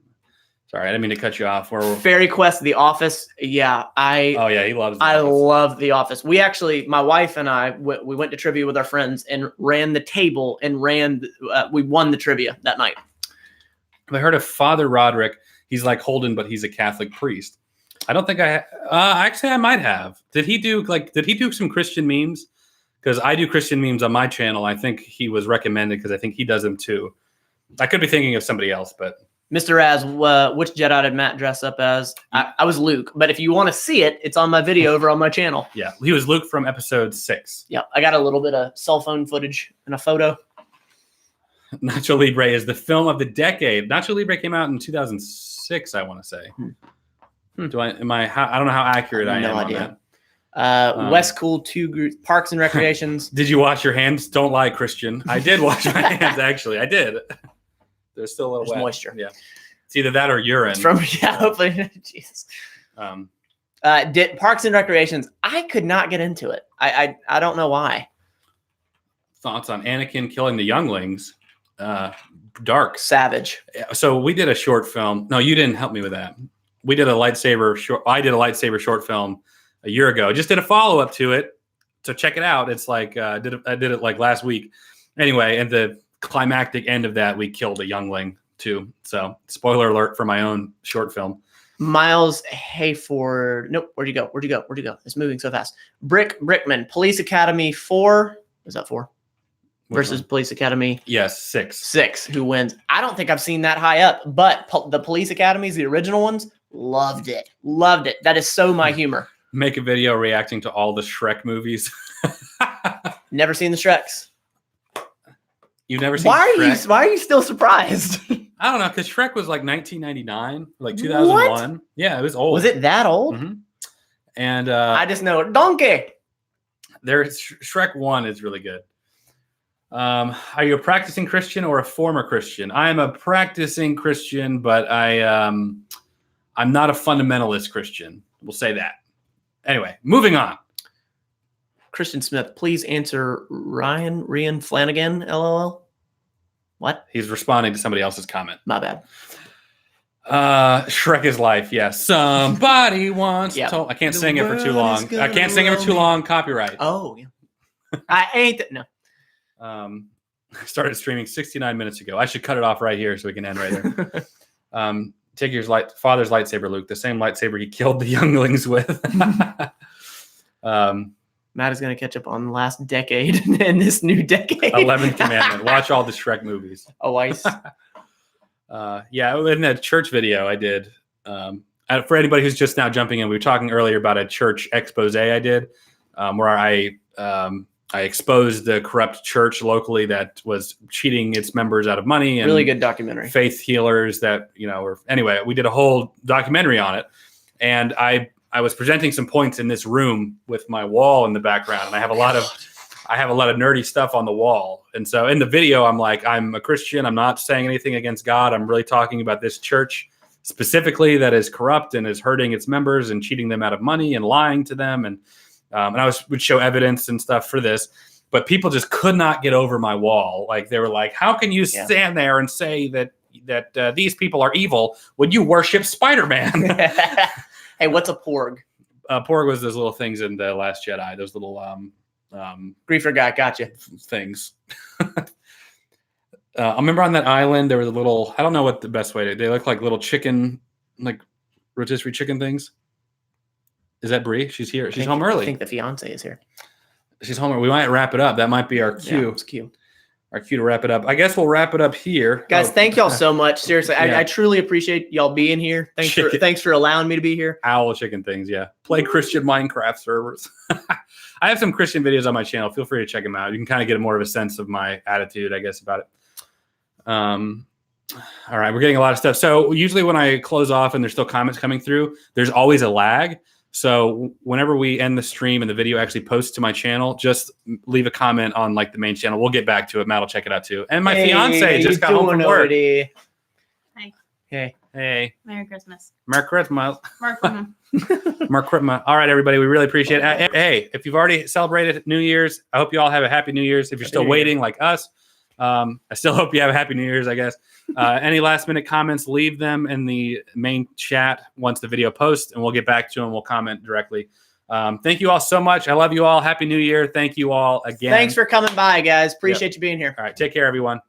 Sorry, I didn't mean to cut you off. Fairy Quest, The Office. Yeah, he loves The Office. I love The Office. We actually, my wife and I, we went to trivia with our friends and ran the table and we won the trivia that night. I heard of Father Roderick. He's like Holden, but he's a Catholic priest. I don't think actually I might have. Did he do some Christian memes? Because I do Christian memes on my channel. I think he was recommended because I think he does them too. I could be thinking of somebody else, but Mr. Raz, which Jedi did Matt dress up as? I was Luke, but if you want to see it, it's on my video over on my channel. Yeah, he was Luke from episode 6. Yeah, I got a little bit of cell phone footage and a photo. Nacho Libre is the film of the decade. Nacho Libre came out in 2006, I want to say. I don't know how accurate I am on that. West Cool 2 groups, Parks and Recreations. Did you wash your hands? Don't lie, Christian. I did wash my hands, actually. I did. There's still a little wet. Moisture. Yeah. It's either that or urine. Hopefully. Jesus. Did Parks and Recreations, I could not get into it. I don't know why. Thoughts on Anakin killing the younglings? Dark. Savage. So we did a short film. No, you didn't help me with that. I did a lightsaber short film a year ago. Just did a follow-up to it. So check it out. It's like I did it like last week. Anyway, and the climactic end of that, we killed a youngling too. So spoiler alert for my own short film. Miles Hayford. Nope. Where'd you go? It's moving so fast. Brickman. Police Academy 4. Is that 4? Versus Police Academy. Yes, 6. 6. Who wins? I don't think I've seen that high up, but the Police Academies, the original ones, loved it. That is so my humor. Make a video reacting to all the Shrek movies. Never seen the Shreks. You've never seen Shrek? Why are you still surprised? I don't know, because Shrek was like 1999, like 2001. What? Yeah, it was old. Was it that old? Mm-hmm. And I just know Donkey. Shrek 1 is really good. Are you a practicing Christian or a former Christian? I am a practicing Christian, but I'm not a fundamentalist Christian. We'll say that. Anyway, moving on. Christian Smith, please answer Ryan Flanagan, LOL. What? He's responding to somebody else's comment. My bad. Shrek is life. Yes. Somebody wants to. I can't sing it for too long. I can't sing it for too long. Copyright. Oh, yeah. I ain't no. Started streaming 69 minutes ago. I should cut it off right here so we can end right there. Take your father's lightsaber, Luke. The same lightsaber he killed the younglings with. Matt is going to catch up on the last decade in this new decade. 11th Commandment. Watch all the Shrek movies. Oh, ice. Yeah, in that church video I did. For anybody who's just now jumping in, we were talking earlier about a church expose I did, where I exposed the corrupt church locally that was cheating its members out of money. And really good documentary. Faith healers that, anyway, we did a whole documentary on it. And I was presenting some points in this room with my wall in the background. And I have a lot of nerdy stuff on the wall. And so in the video, I'm like, I'm a Christian. I'm not saying anything against God. I'm really talking about this church specifically that is corrupt and is hurting its members and cheating them out of money and lying to them. And I would show evidence and stuff for this, but people just could not get over my wall. Like they were like, how can you stand there and say that these people are evil when you worship Spider-Man? Hey, what's a porg? Porg was those little things in The Last Jedi. Those little griefer guy, gotcha. Things. I remember on that island there was a little. I don't know what the best way to. They look like little chicken, like rotisserie chicken things. Is that Brie? She's here. She's home early. I think the fiance is here. She's home early. We might wrap it up. That might be our cue. Yeah, it's cue. Our cue to wrap it up. I guess we'll wrap it up here. Guys, thank y'all so much. Seriously, I truly appreciate y'all being here. Thanks for allowing me to be here. Owl chicken things, yeah. Play Christian Minecraft servers. I have some Christian videos on my channel. Feel free to check them out. You can kind of get more of a sense of my attitude, I guess, about it. All right, we're getting a lot of stuff. So usually when I close off and there's still comments coming through, there's always a lag. So whenever we end the stream and the video actually posts to my channel, just leave a comment on like the main channel. We'll get back to it. Matt will check it out too. And my fiance just got home from work. Hi. Hey. Merry Christmas. Merry Christmas. Merry Christmas. Merry Christmas. All right, everybody. We really appreciate it. Hey, if you've already celebrated New Year's, I hope you all have a happy New Year's. If you're still waiting like us, I still hope you have a happy New Year's, I guess. Any last minute comments, leave them in the main chat once the video posts, and we'll get back to them. We'll comment directly. Thank you all so much. I love you all. Happy New Year. Thank you all again. Thanks for coming by, guys. Appreciate you being here. All right. Take care, everyone.